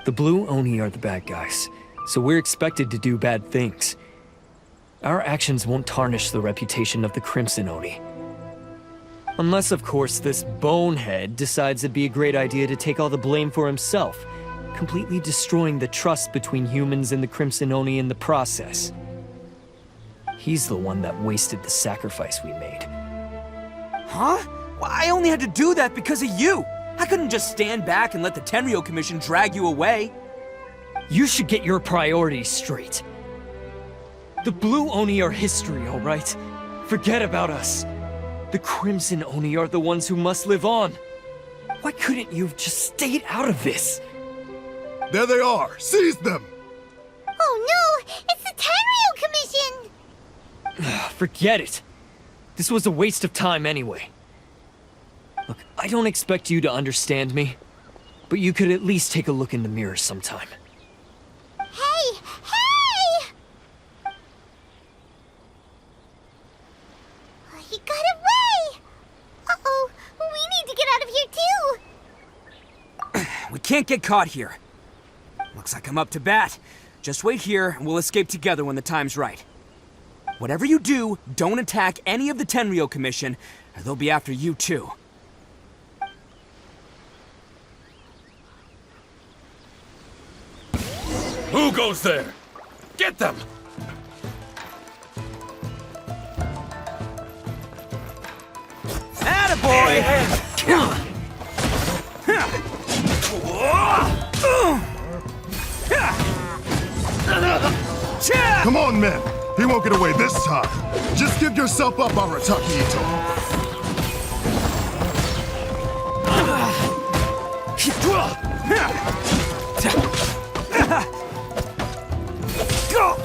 The Blue Oni are the bad guys, so we're expected to do bad things. Our actions won't tarnish the reputation of the Crimson Oni. Unless, of course, this bonehead decides it'd be a great idea to take all the blame for himself, completely destroying the trust between humans and the Crimson Oni in the process. He's the one that wasted the sacrifice we made. Huh? Well, I only had to do that because of you. I couldn't just stand back and let the Tenryo Commission drag you away. You should get your priorities straight. The Blue Oni are history, all right? Forget about us. The Crimson Oni are the ones who must live on. Why couldn't you have just stayed out of this? There they are! Seize them! Oh no! It's the Tenryo Commission! Forget it. This was a waste of time anyway. Look, I don't expect you to understand me, but you could at least take a look in the mirror sometime. Hey! Hey! He got away! Uh-oh, we need to get out of here too! We can't get caught here. Looks like I'm up to bat. Just wait here and we'll escape together when the time's right. Whatever you do, don't attack any of the Tenryo Commission, or they'll be after you too. Who goes there? Get them! Attaboy! Come on, men! He won't get away this time! Just give yourself up, Arataki Itto!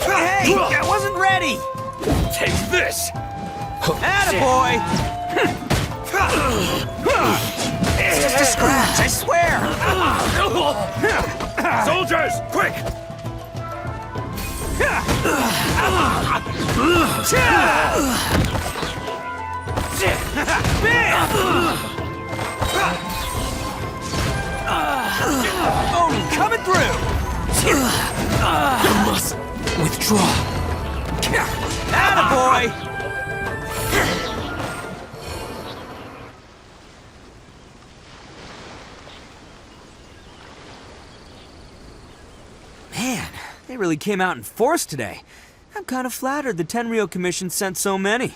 Hey! I wasn't ready! Take this! Attaboy! It's just a scratch, I swear! Soldiers, quick! Oh, coming through! You must withdraw. Attaboy! Man, they really came out in force today. I'm kind of flattered the Tenryo Commission sent so many.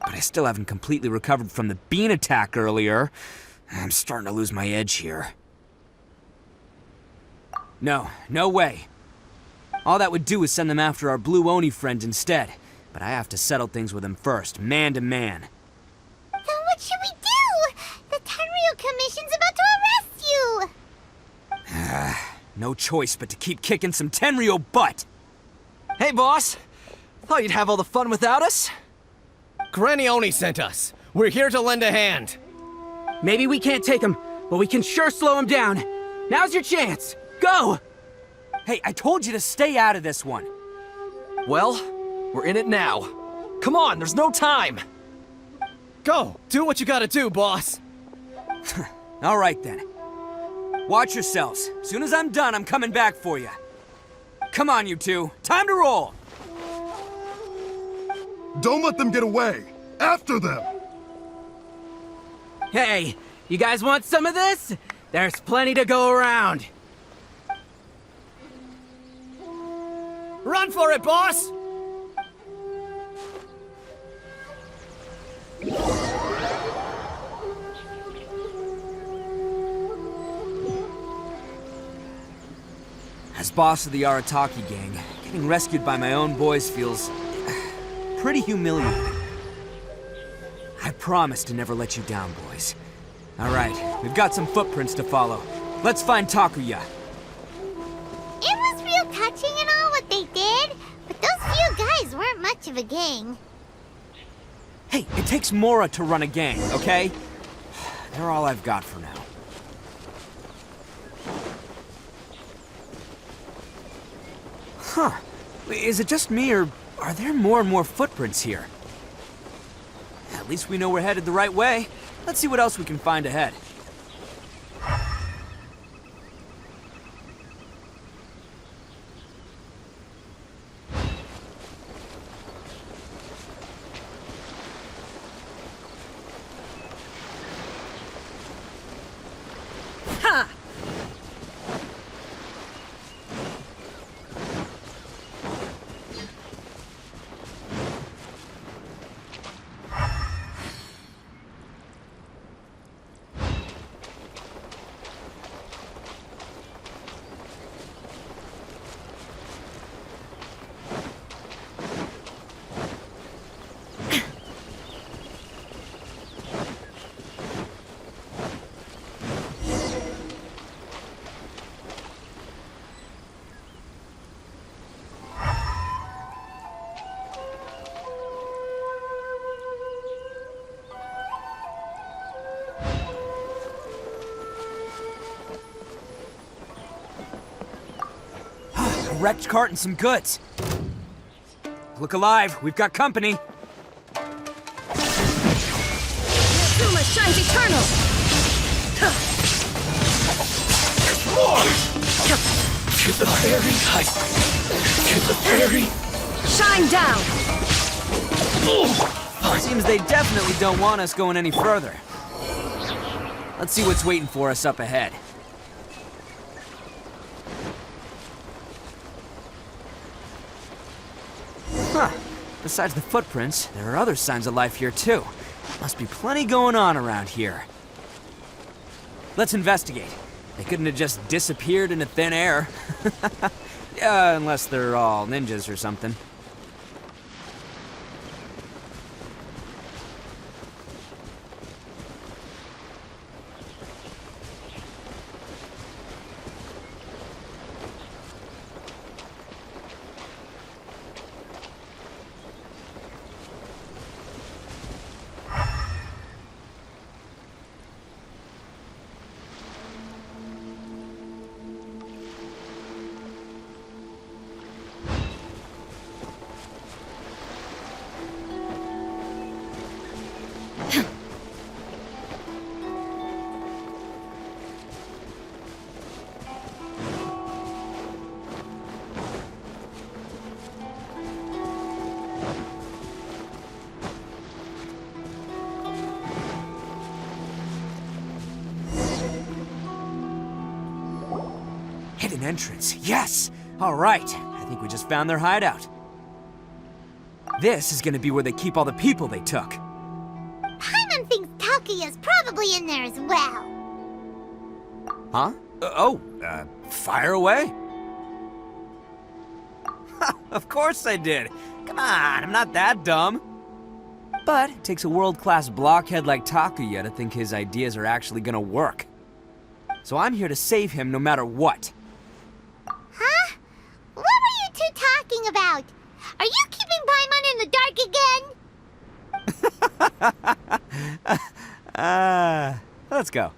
But I still haven't completely recovered from the bean attack earlier. I'm starting to lose my edge here. No way. All that would do is send them after our Blue Oni friend instead. But I have to settle things with him first, man to man. Then what should we do? The Tenryo Commission's about to arrest you! No choice but to keep kicking some Tenryo butt! Hey, boss. Thought you'd have all the fun without us? Granny Oni sent us. We're here to lend a hand. Maybe we can't take him, but we can sure slow him down. Now's your chance. Go! Hey, I told you to stay out of this one. Well, we're in it now. Come on, there's no time. Go, do what you gotta do, boss. All right then. Watch yourselves. As soon as I'm done, I'm coming back for you. Come on, you two. Time to roll. Don't let them get away! After them! Hey, you guys want some of this? There's plenty to go around. Run for it, boss! As boss of the Arataki gang, getting rescued by my own boys feels pretty humiliating. I promise to never let you down, boys. All right, we've got some footprints to follow. Let's find Takuya. It was real touching and all what they did, but those few guys weren't much of a gang. Hey, it takes Mora to run a gang, okay? They're all I've got for now. Huh. Is it just me, or are there more and more footprints here? At least we know we're headed the right way. Let's see what else we can find ahead. A wrecked cart and some goods. Look alive, we've got company. Zuma shines eternal! To the ferry, to the ferry. Shine down! Seems they definitely don't want us going any further. Let's see what's waiting for us up ahead. Huh. Besides the footprints, there are other signs of life here too. Must be plenty going on around here. Let's investigate. They couldn't have just disappeared into thin air. Yeah, unless they're all ninjas or something. Hidden entrance, yes! All right, I think we just found their hideout. This is gonna be where they keep all the people they took. Paimon thinks Takuya's probably in there as well. Huh? Fire away? Of course I did. Come on, I'm not that dumb. But it takes a world-class blockhead like Takuya to think his ideas are actually gonna work. So I'm here to save him no matter what. Huh? What were you two talking about? Are you keeping Paimon in the dark again? Let's go.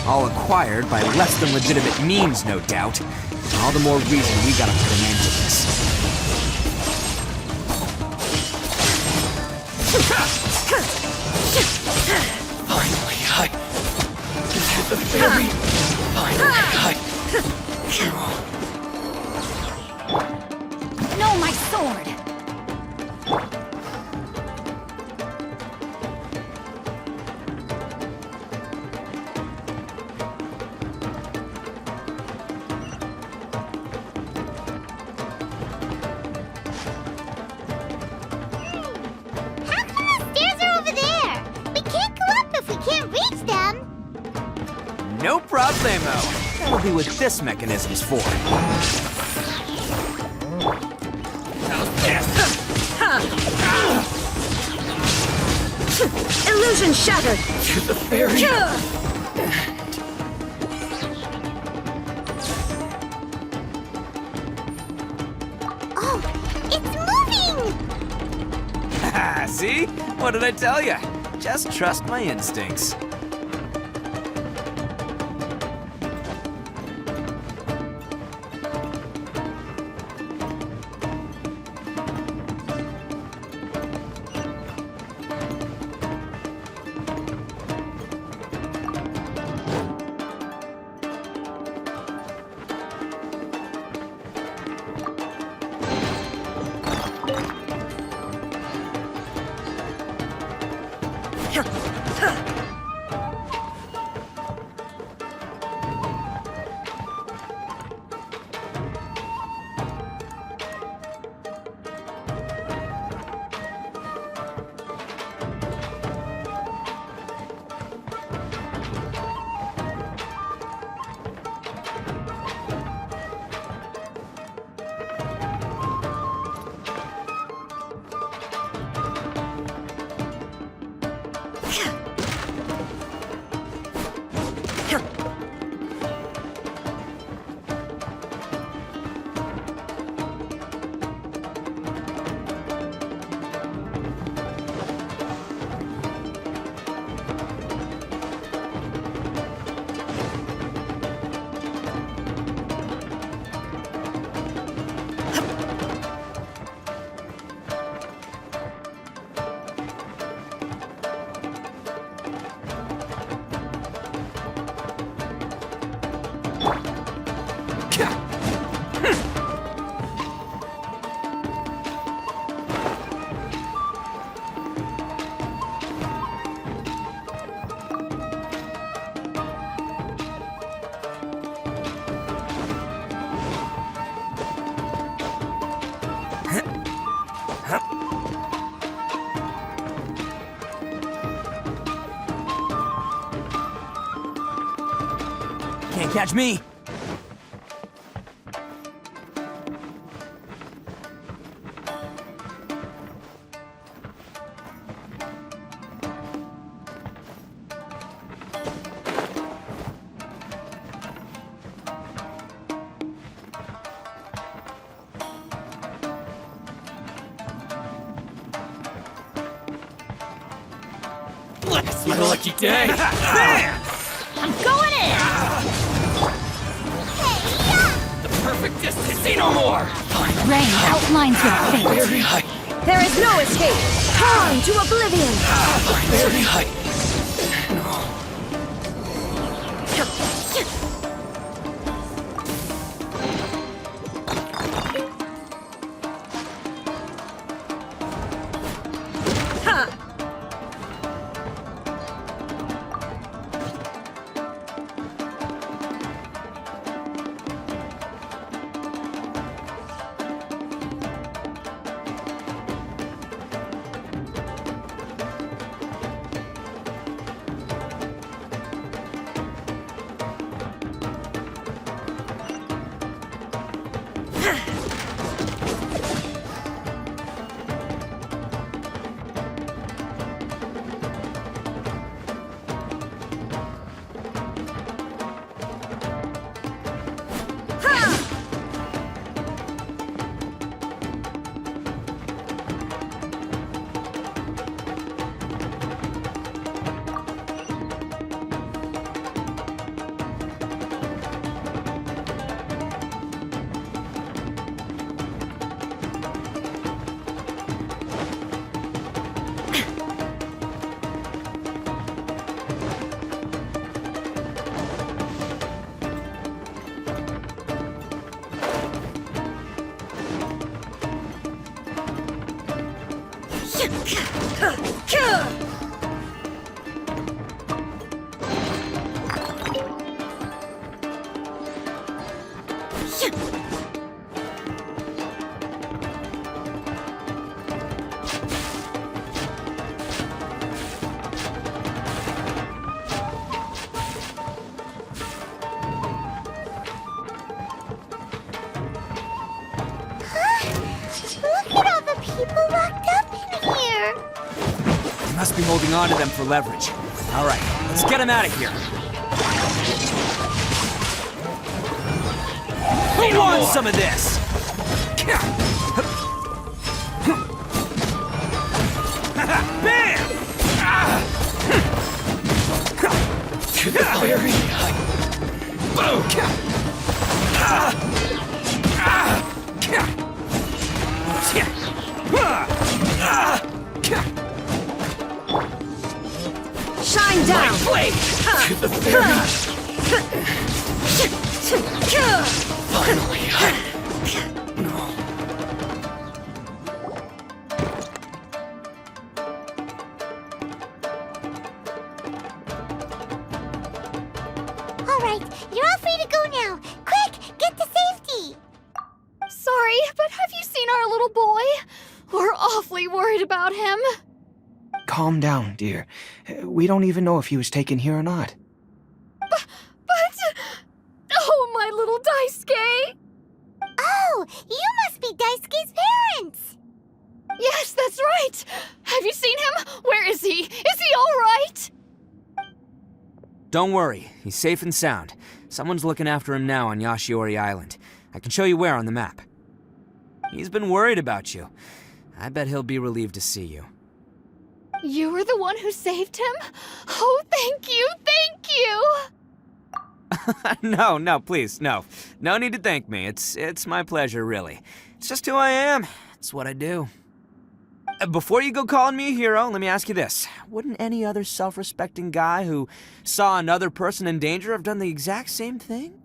All acquired by less than legitimate means, no doubt. All the more reason we gotta put an end to this. Finally, to the ferry. Finally, No, my sword! No problemo. That'll be what this mechanism's for. Illusion shattered! To the ferry. Oh, it's moving! See? What did I tell you? Just trust my instincts. Can't catch me. It's my lucky day. I'm going in! The perfect distance. See no more. Rain outlines your fate. Very high. There is no escape. Torn to oblivion. Very high. Look at all the people locked up in here. You must be holding on to them for leverage. All right, let's get them out of here. Who wants some of this? Bam! To the very high. Shine down. To the very finally. No. All right, you're all free to go now. Quick, get to safety. Sorry, but have you seen our little boy? We're awfully worried about him. Calm down, dear. We don't even know if he was taken here or not. But... Oh, my little Daisuke! Oh, you must be Daisuke's parents. Yes, that's right! Have you seen him? Where is he? Is he all right? Don't worry, he's safe and sound. Someone's looking after him now on Yashiori Island. I can show you where on the map. He's been worried about you. I bet he'll be relieved to see you. You were the one who saved him? Oh, thank you, thank you! No, please, no. No need to thank me. It's my pleasure, really. It's just who I am. It's what I do. Before you go calling me a hero, let me ask you this. Wouldn't any other self-respecting guy who saw another person in danger have done the exact same thing?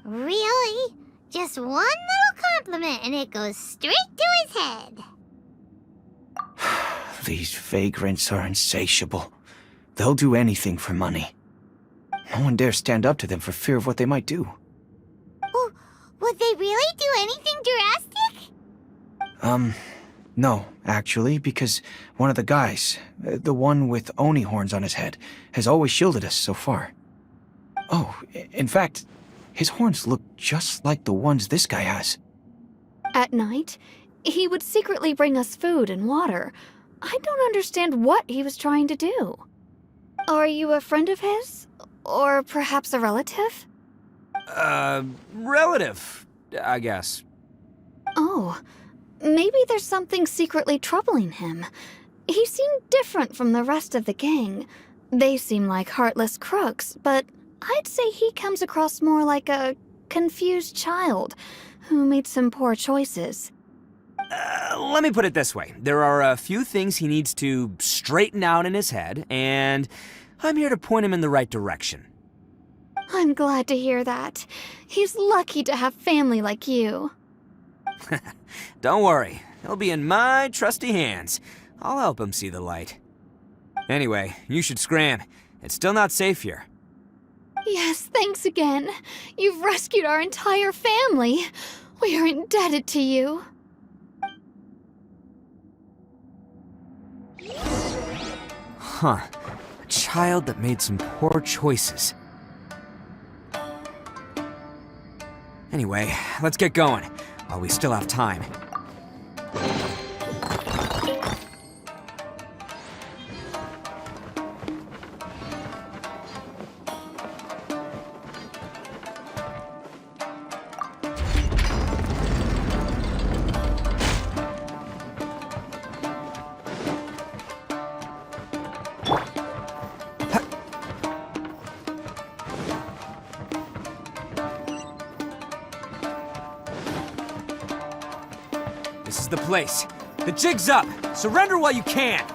Really? Just one little compliment and it goes straight to his head. These vagrants are insatiable. They'll do anything for money. No one dares stand up to them for fear of what they might do. Well, would they really do anything drastic? No, actually, because one of the guys, the one with Oni horns on his head, has always shielded us so far. Oh, in fact, his horns look just like the ones this guy has. At night, he would secretly bring us food and water. I don't understand what he was trying to do. Are you a friend of his? Or perhaps a relative? Relative, I guess. Oh, maybe there's something secretly troubling him. He seemed different from the rest of the gang. They seem like heartless crooks, but I'd say he comes across more like a confused child who made some poor choices. Let me put it this way. There are a few things he needs to straighten out in his head, and I'm here to point him in the right direction. I'm glad to hear that. He's lucky to have family like you. Don't worry, he'll be in my trusty hands. I'll help him see the light. Anyway, you should scram. It's still not safe here. Yes, thanks again. You've rescued our entire family. We are indebted to you. Huh. A child that made some poor choices. Anyway, let's get going, while we still have time. This is the place. The jig's up. Surrender while you can.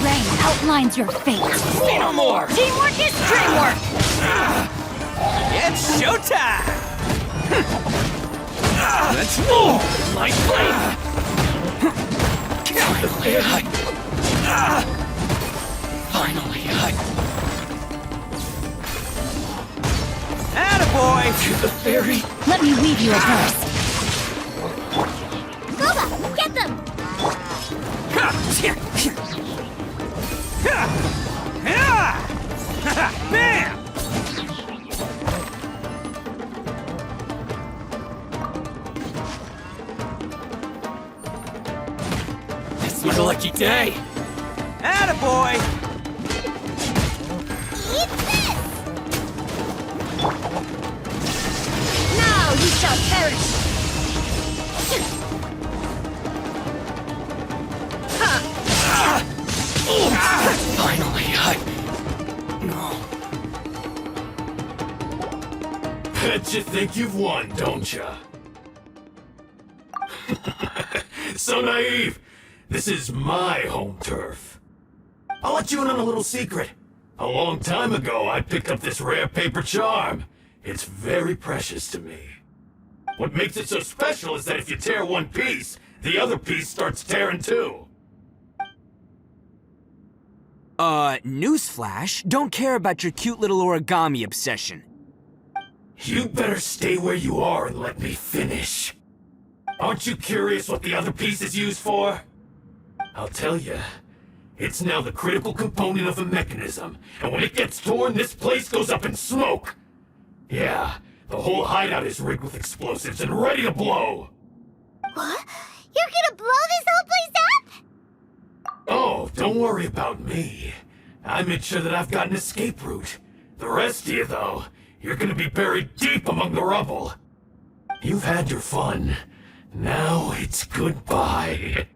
Rain outlines your fate. Say no more. Teamwork is dreamwork! It's showtime! Let's move! My flame! Finally, Attaboy! To the ferry! Let me weave you a verse. Boba, get them! Bam! It's my lucky day! Attaboy! Eat this! Now you shall perish! Finally, No. Bet you think you've won, don't ya? So naive! This is my home turf. I'll let you in on a little secret. A long time ago, I picked up this rare paper charm. It's very precious to me. What makes it so special is that if you tear one piece, the other piece starts tearing too. Newsflash, don't care about your cute little origami obsession. You better stay where you are and let me finish. Aren't you curious what the other piece is used for? I'll tell you. It's now the critical component of a mechanism, and when it gets torn, this place goes up in smoke. Yeah, the whole hideout is rigged with explosives and ready to blow. What? You're gonna blow this whole place up? Oh, don't worry about me. I made sure that I've got an escape route. The rest of you, though, you're gonna be buried deep among the rubble. You've had your fun. Now it's goodbye.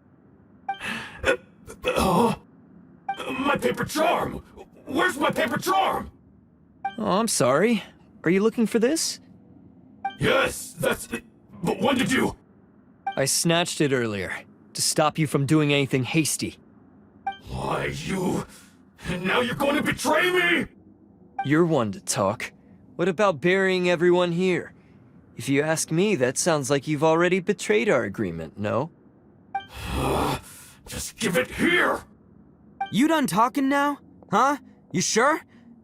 My paper charm! Where's my paper charm? Oh, I'm sorry. Are you looking for this? Yes, that's it. But when did you... I snatched it earlier, to stop you from doing anything hasty. Why, you... And now you're going to betray me? You're one to talk. What about burying everyone here? If you ask me, that sounds like you've already betrayed our agreement, no? Just give it here! You done talking now? Huh? You sure?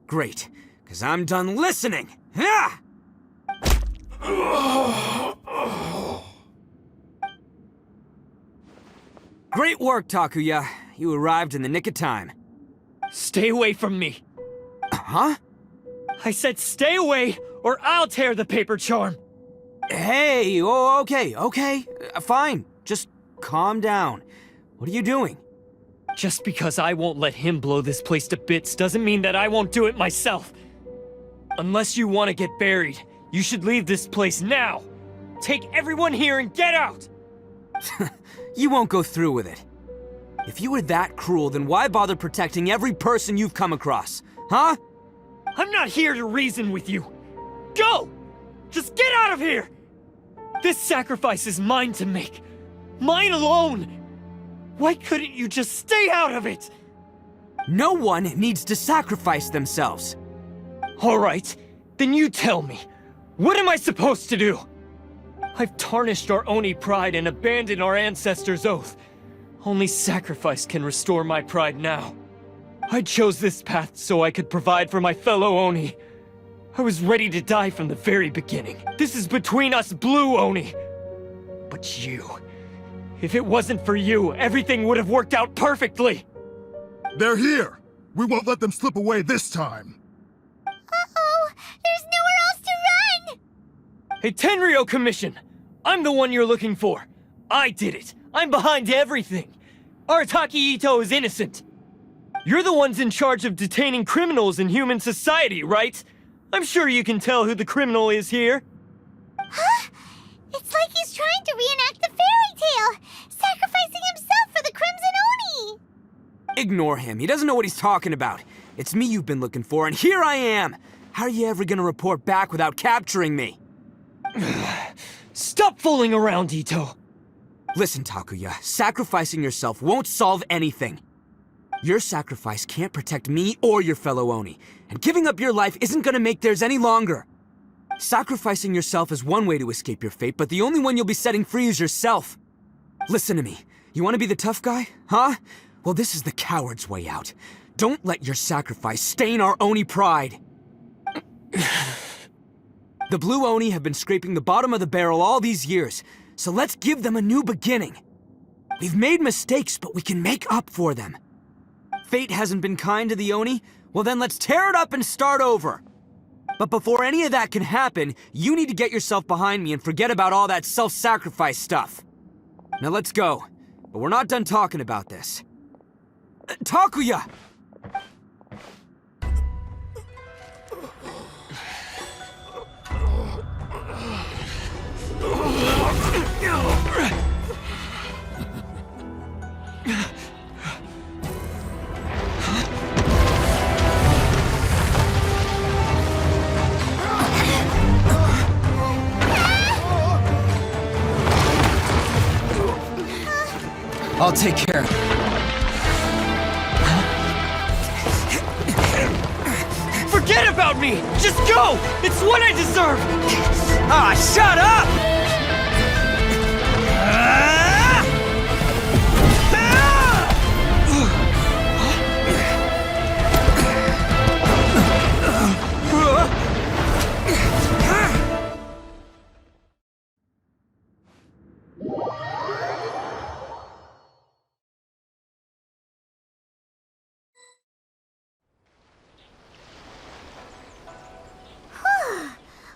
Great, because I'm done listening. Ah! Great work, Takuya. You arrived in the nick of time. Stay away from me. Huh? I said stay away, or I'll tear the paper charm. Hey, oh, okay. Fine. Just calm down. What are you doing? Just because I won't let him blow this place to bits doesn't mean that I won't do it myself. Unless you want to get buried, you should leave this place now. Take everyone here and get out! You won't go through with it. If you were that cruel, then why bother protecting every person you've come across? Huh? I'm not here to reason with you. Go! Just get out of here! This sacrifice is mine to make. Mine alone! Why couldn't you just stay out of it? No one needs to sacrifice themselves. All right, then you tell me. What am I supposed to do? I've tarnished our Oni pride and abandoned our ancestors' oath. Only sacrifice can restore my pride now. I chose this path so I could provide for my fellow Oni. I was ready to die from the very beginning. This is between us Blue Oni. But you... if it wasn't for you, everything would have worked out perfectly! They're here! We won't let them slip away this time! Uh-oh! There's nowhere else to run! Hey, Tenryo Commission! I'm the one you're looking for. I did it. I'm behind everything. Arataki Itto is innocent. You're the ones in charge of detaining criminals in human society, right? I'm sure you can tell who the criminal is here. Huh? It's like he's trying to reenact the fairy tale, sacrificing himself for the Crimson Oni! Ignore him. He doesn't know what he's talking about. It's me you've been looking for, and here I am! How are you ever gonna report back without capturing me? Stop fooling around, Itto! Listen, Takuya, sacrificing yourself won't solve anything. Your sacrifice can't protect me or your fellow Oni, and giving up your life isn't gonna make theirs any longer. Sacrificing yourself is one way to escape your fate, but the only one you'll be setting free is yourself. Listen to me. You want to be the tough guy? Huh? Well, this is the coward's way out. Don't let your sacrifice stain our Oni pride. The Blue Oni have been scraping the bottom of the barrel all these years, so let's give them a new beginning. We've made mistakes, but we can make up for them. Fate hasn't been kind to the Oni? Well then let's tear it up and start over. But before any of that can happen, you need to get yourself behind me and forget about all that self-sacrifice stuff. Now let's go. But we're not done talking about this. Takuya! I'll take care of it. Forget about me! Just go! It's what I deserve! Ah, shut up!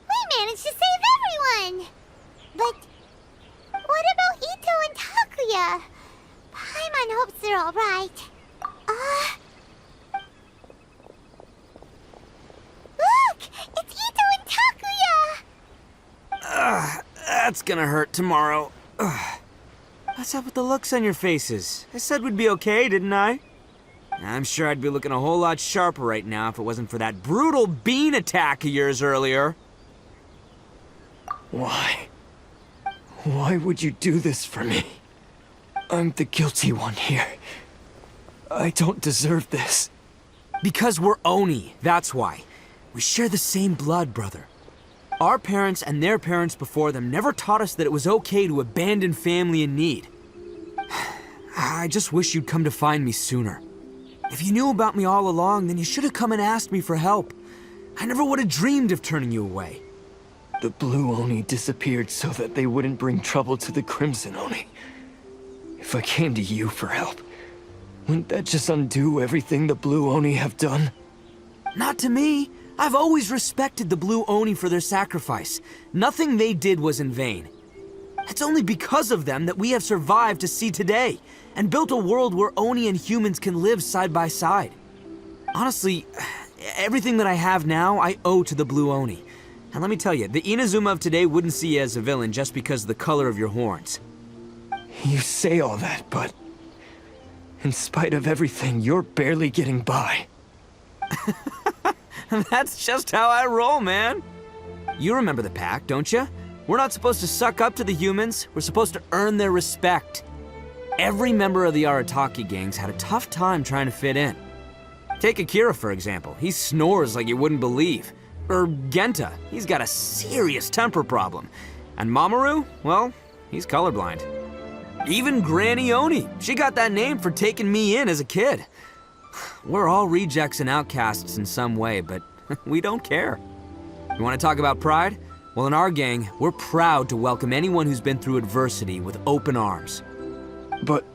We managed to save everyone! But what about Itto and Takuya? Paimon hopes they're alright. Look! It's Itto and Takuya! That's gonna hurt tomorrow. What's up with the looks on your faces? I said we'd be okay, didn't I? I'm sure I'd be looking a whole lot sharper right now if it wasn't for that brutal bean attack of yours earlier. Why? Why would you do this for me? I'm the guilty one here. I don't deserve this. Because we're Oni, that's why. We share the same blood, brother. Our parents and their parents before them never taught us that it was okay to abandon family in need. I just wish you'd come to find me sooner. If you knew about me all along, then you should have come and asked me for help. I never would have dreamed of turning you away. The Blue Oni disappeared so that they wouldn't bring trouble to the Crimson Oni. If I came to you for help, Wouldn't that just undo everything the Blue Oni have done? Not to me. I've always respected the Blue Oni for their sacrifice. Nothing they did was in vain. It's only because of them that we have survived to see today, and built a world where Oni and humans can live side by side. Honestly, everything that I have now, I owe to the Blue Oni. And let me tell you, the Inazuma of today wouldn't see you as a villain just because of the color of your horns. You say all that, but in spite of everything, you're barely getting by. That's just how I roll, man. You remember the pact, don't you? We're not supposed to suck up to the humans. We're supposed to earn their respect. Every member of the Arataki gangs had a tough time trying to fit in. Take Akira, for example. He snores like you wouldn't believe. Or Genta. He's got a serious temper problem. And Mamoru, well, he's colorblind. Even Granny Oni. She got that name for taking me in as a kid. We're all rejects and outcasts in some way, but we don't care. You want to talk about pride? Well, in our gang, we're proud to welcome anyone who's been through adversity with open arms. But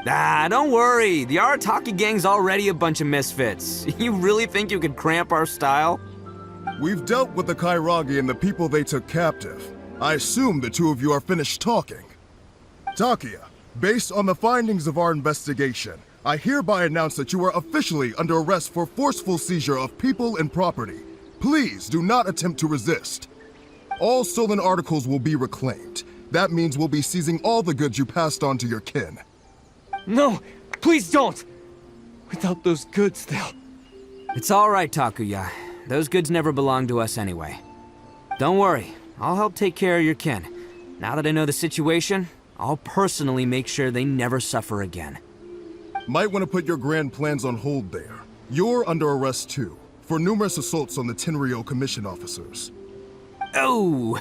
don't worry. The Arataki gang's already a bunch of misfits. You really think you could cramp our style? We've dealt with the Kairagi and the people they took captive. I assume the two of you are finished talking. Takia, based on the findings of our investigation, I hereby announce that you are officially under arrest for forceful seizure of people and property. Please do not attempt to resist. All stolen articles will be reclaimed. That means we'll be seizing all the goods you passed on to your kin. No, please don't! Without those goods, they'll... It's all right, Takuya. Those goods never belonged to us anyway. Don't worry, I'll help take care of your kin. Now that I know the situation, I'll personally make sure they never suffer again. Might want to put your grand plans on hold there. You're under arrest too, for numerous assaults on the Tenryo Commission officers. Oh,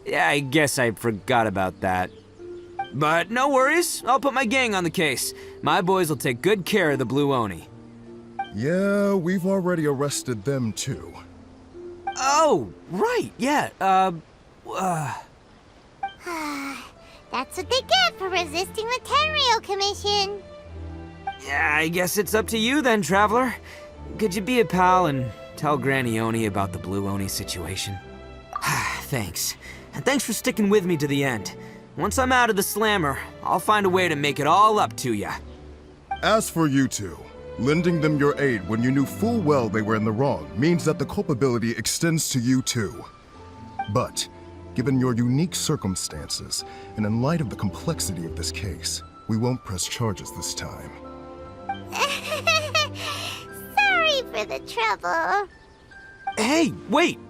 yeah, I guess I forgot about that. But no worries, I'll put my gang on the case. My boys will take good care of the Blue Oni. Yeah, we've already arrested them too. Oh, right, yeah, That's what they get for resisting the Tenryo Commission. Yeah, I guess it's up to you then, Traveler. Could you be a pal and tell Granny Oni about the Blue Oni situation? Thanks. And thanks for sticking with me to the end. Once I'm out of the slammer, I'll find a way to make it all up to ya. As for you two, lending them your aid when you knew full well they were in the wrong means that the culpability extends to you too. But, given your unique circumstances, and in light of the complexity of this case, we won't press charges this time. Sorry for the trouble. Hey, wait!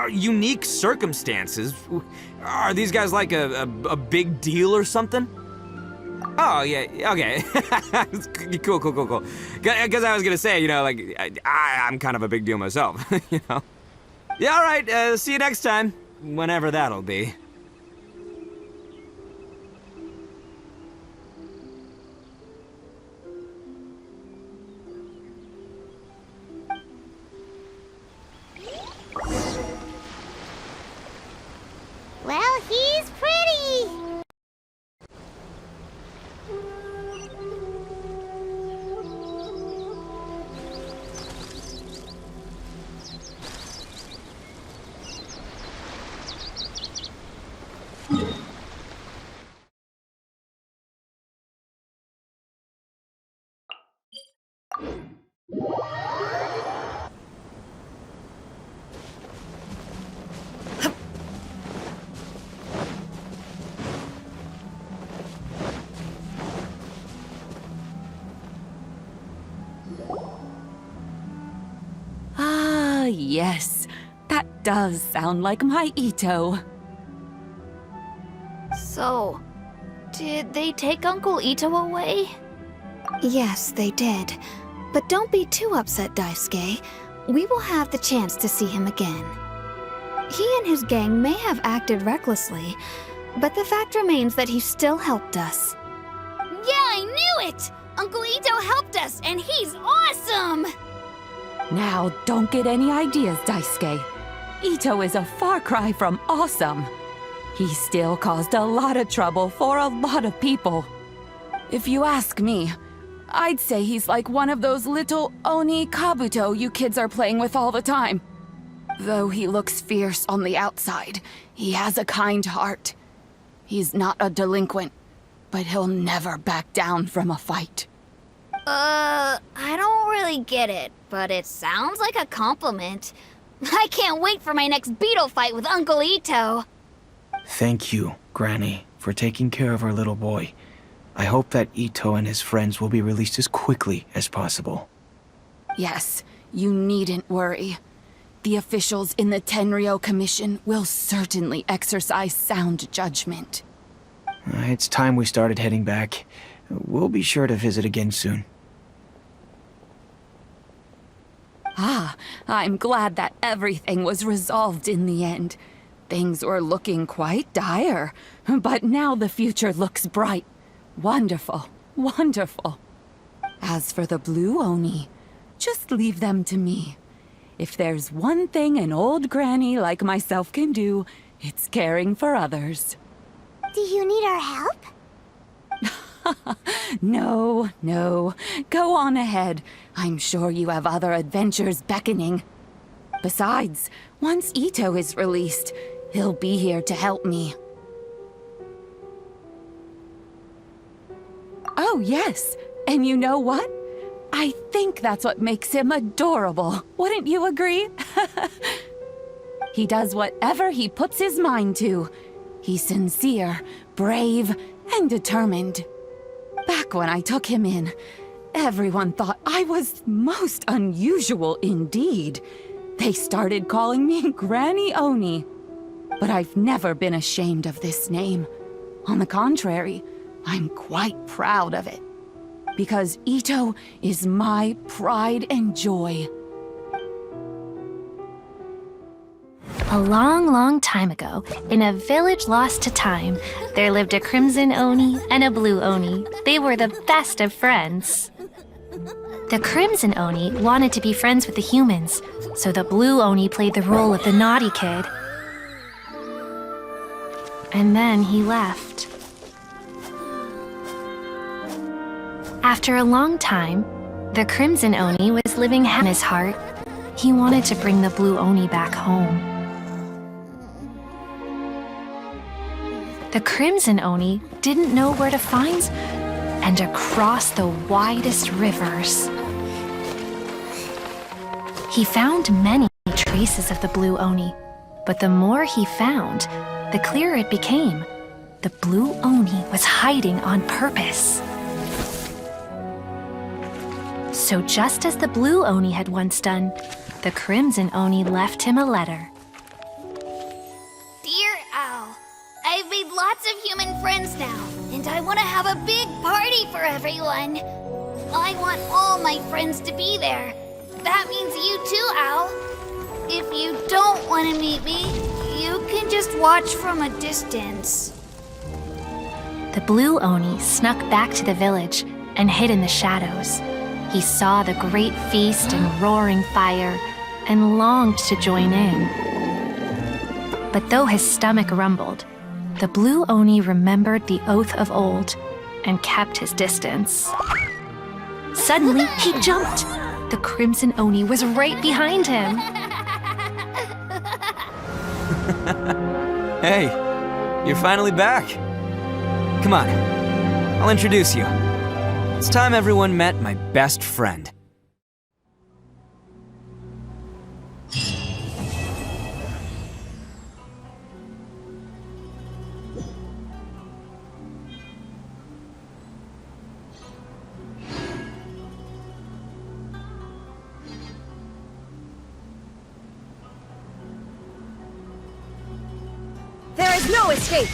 Unique circumstances? Are these guys like a big deal or something? Oh, yeah, okay. Cool. Because I was gonna say, you know, like, I'm kind of a big deal myself, you know? Yeah, alright, see you next time. Whenever that'll be. Well, he's pretty. Ah, yes. That does sound like my Itto. So, did they take Uncle Itto away? Yes, they did. But don't be too upset, Daisuke. We will have the chance to see him again. He and his gang may have acted recklessly, but the fact remains that he still helped us. Yeah, I knew it! Uncle Itto helped us, and he's awesome! Now, don't get any ideas, Daisuke. Itto is a far cry from awesome. He still caused a lot of trouble for a lot of people. If you ask me, I'd say he's like one of those little Oni Kabuto you kids are playing with all the time. Though he looks fierce on the outside, he has a kind heart. He's not a delinquent, but he'll never back down from a fight. I don't really get it, but it sounds like a compliment. I can't wait for my next beetle fight with Uncle Itto. Thank you, Granny, for taking care of our little boy. I hope that Itto and his friends will be released as quickly as possible. Yes, you needn't worry. The officials in the Tenryo Commission will certainly exercise sound judgment. It's time we started heading back. We'll be sure to visit again soon. Ah, I'm glad that everything was resolved in the end. Things were looking quite dire, but now the future looks bright. Wonderful, wonderful. As for the Blue Oni, just leave them to me. If there's one thing an old granny like myself can do, it's caring for others. Do you need our help? No, no. Go on ahead. I'm sure you have other adventures beckoning. Besides, once Itto is released, he'll be here to help me. Oh, yes. And you know what? I think that's what makes him adorable. Wouldn't you agree? He does whatever he puts his mind to. He's sincere, brave, and determined. Back when I took him in, everyone thought I was most unusual indeed. They started calling me Granny Oni. But I've never been ashamed of this name. On the contrary, I'm quite proud of it. Because Itto is my pride and joy. A long, long time ago, in a village lost to time, there lived a Crimson Oni and a Blue Oni. They were the best of friends. The Crimson Oni wanted to be friends with the humans, so the Blue Oni played the role of the naughty kid. And then he left. After a long time, the Crimson Oni was living in his heart. He wanted to bring the Blue Oni back home. The Crimson Oni didn't know where to find and across the widest rivers. He found many traces of the Blue Oni, but the more he found, the clearer it became. The Blue Oni was hiding on purpose. So just as the Blue Oni had once done, the Crimson Oni left him a letter. Dear Owl, I've made lots of human friends now, and I want to have a big party for everyone. I want all my friends to be there. That means you too, Owl. If you don't want to meet me, you can just watch from a distance. The Blue Oni snuck back to the village and hid in the shadows. He saw the great feast and roaring fire and longed to join in. But though his stomach rumbled, the Blue Oni remembered the oath of old and kept his distance. Suddenly, he jumped. The Crimson Oni was right behind him. Hey, you're finally back. Come on, I'll introduce you. It's time everyone met my best friend. There is no escape!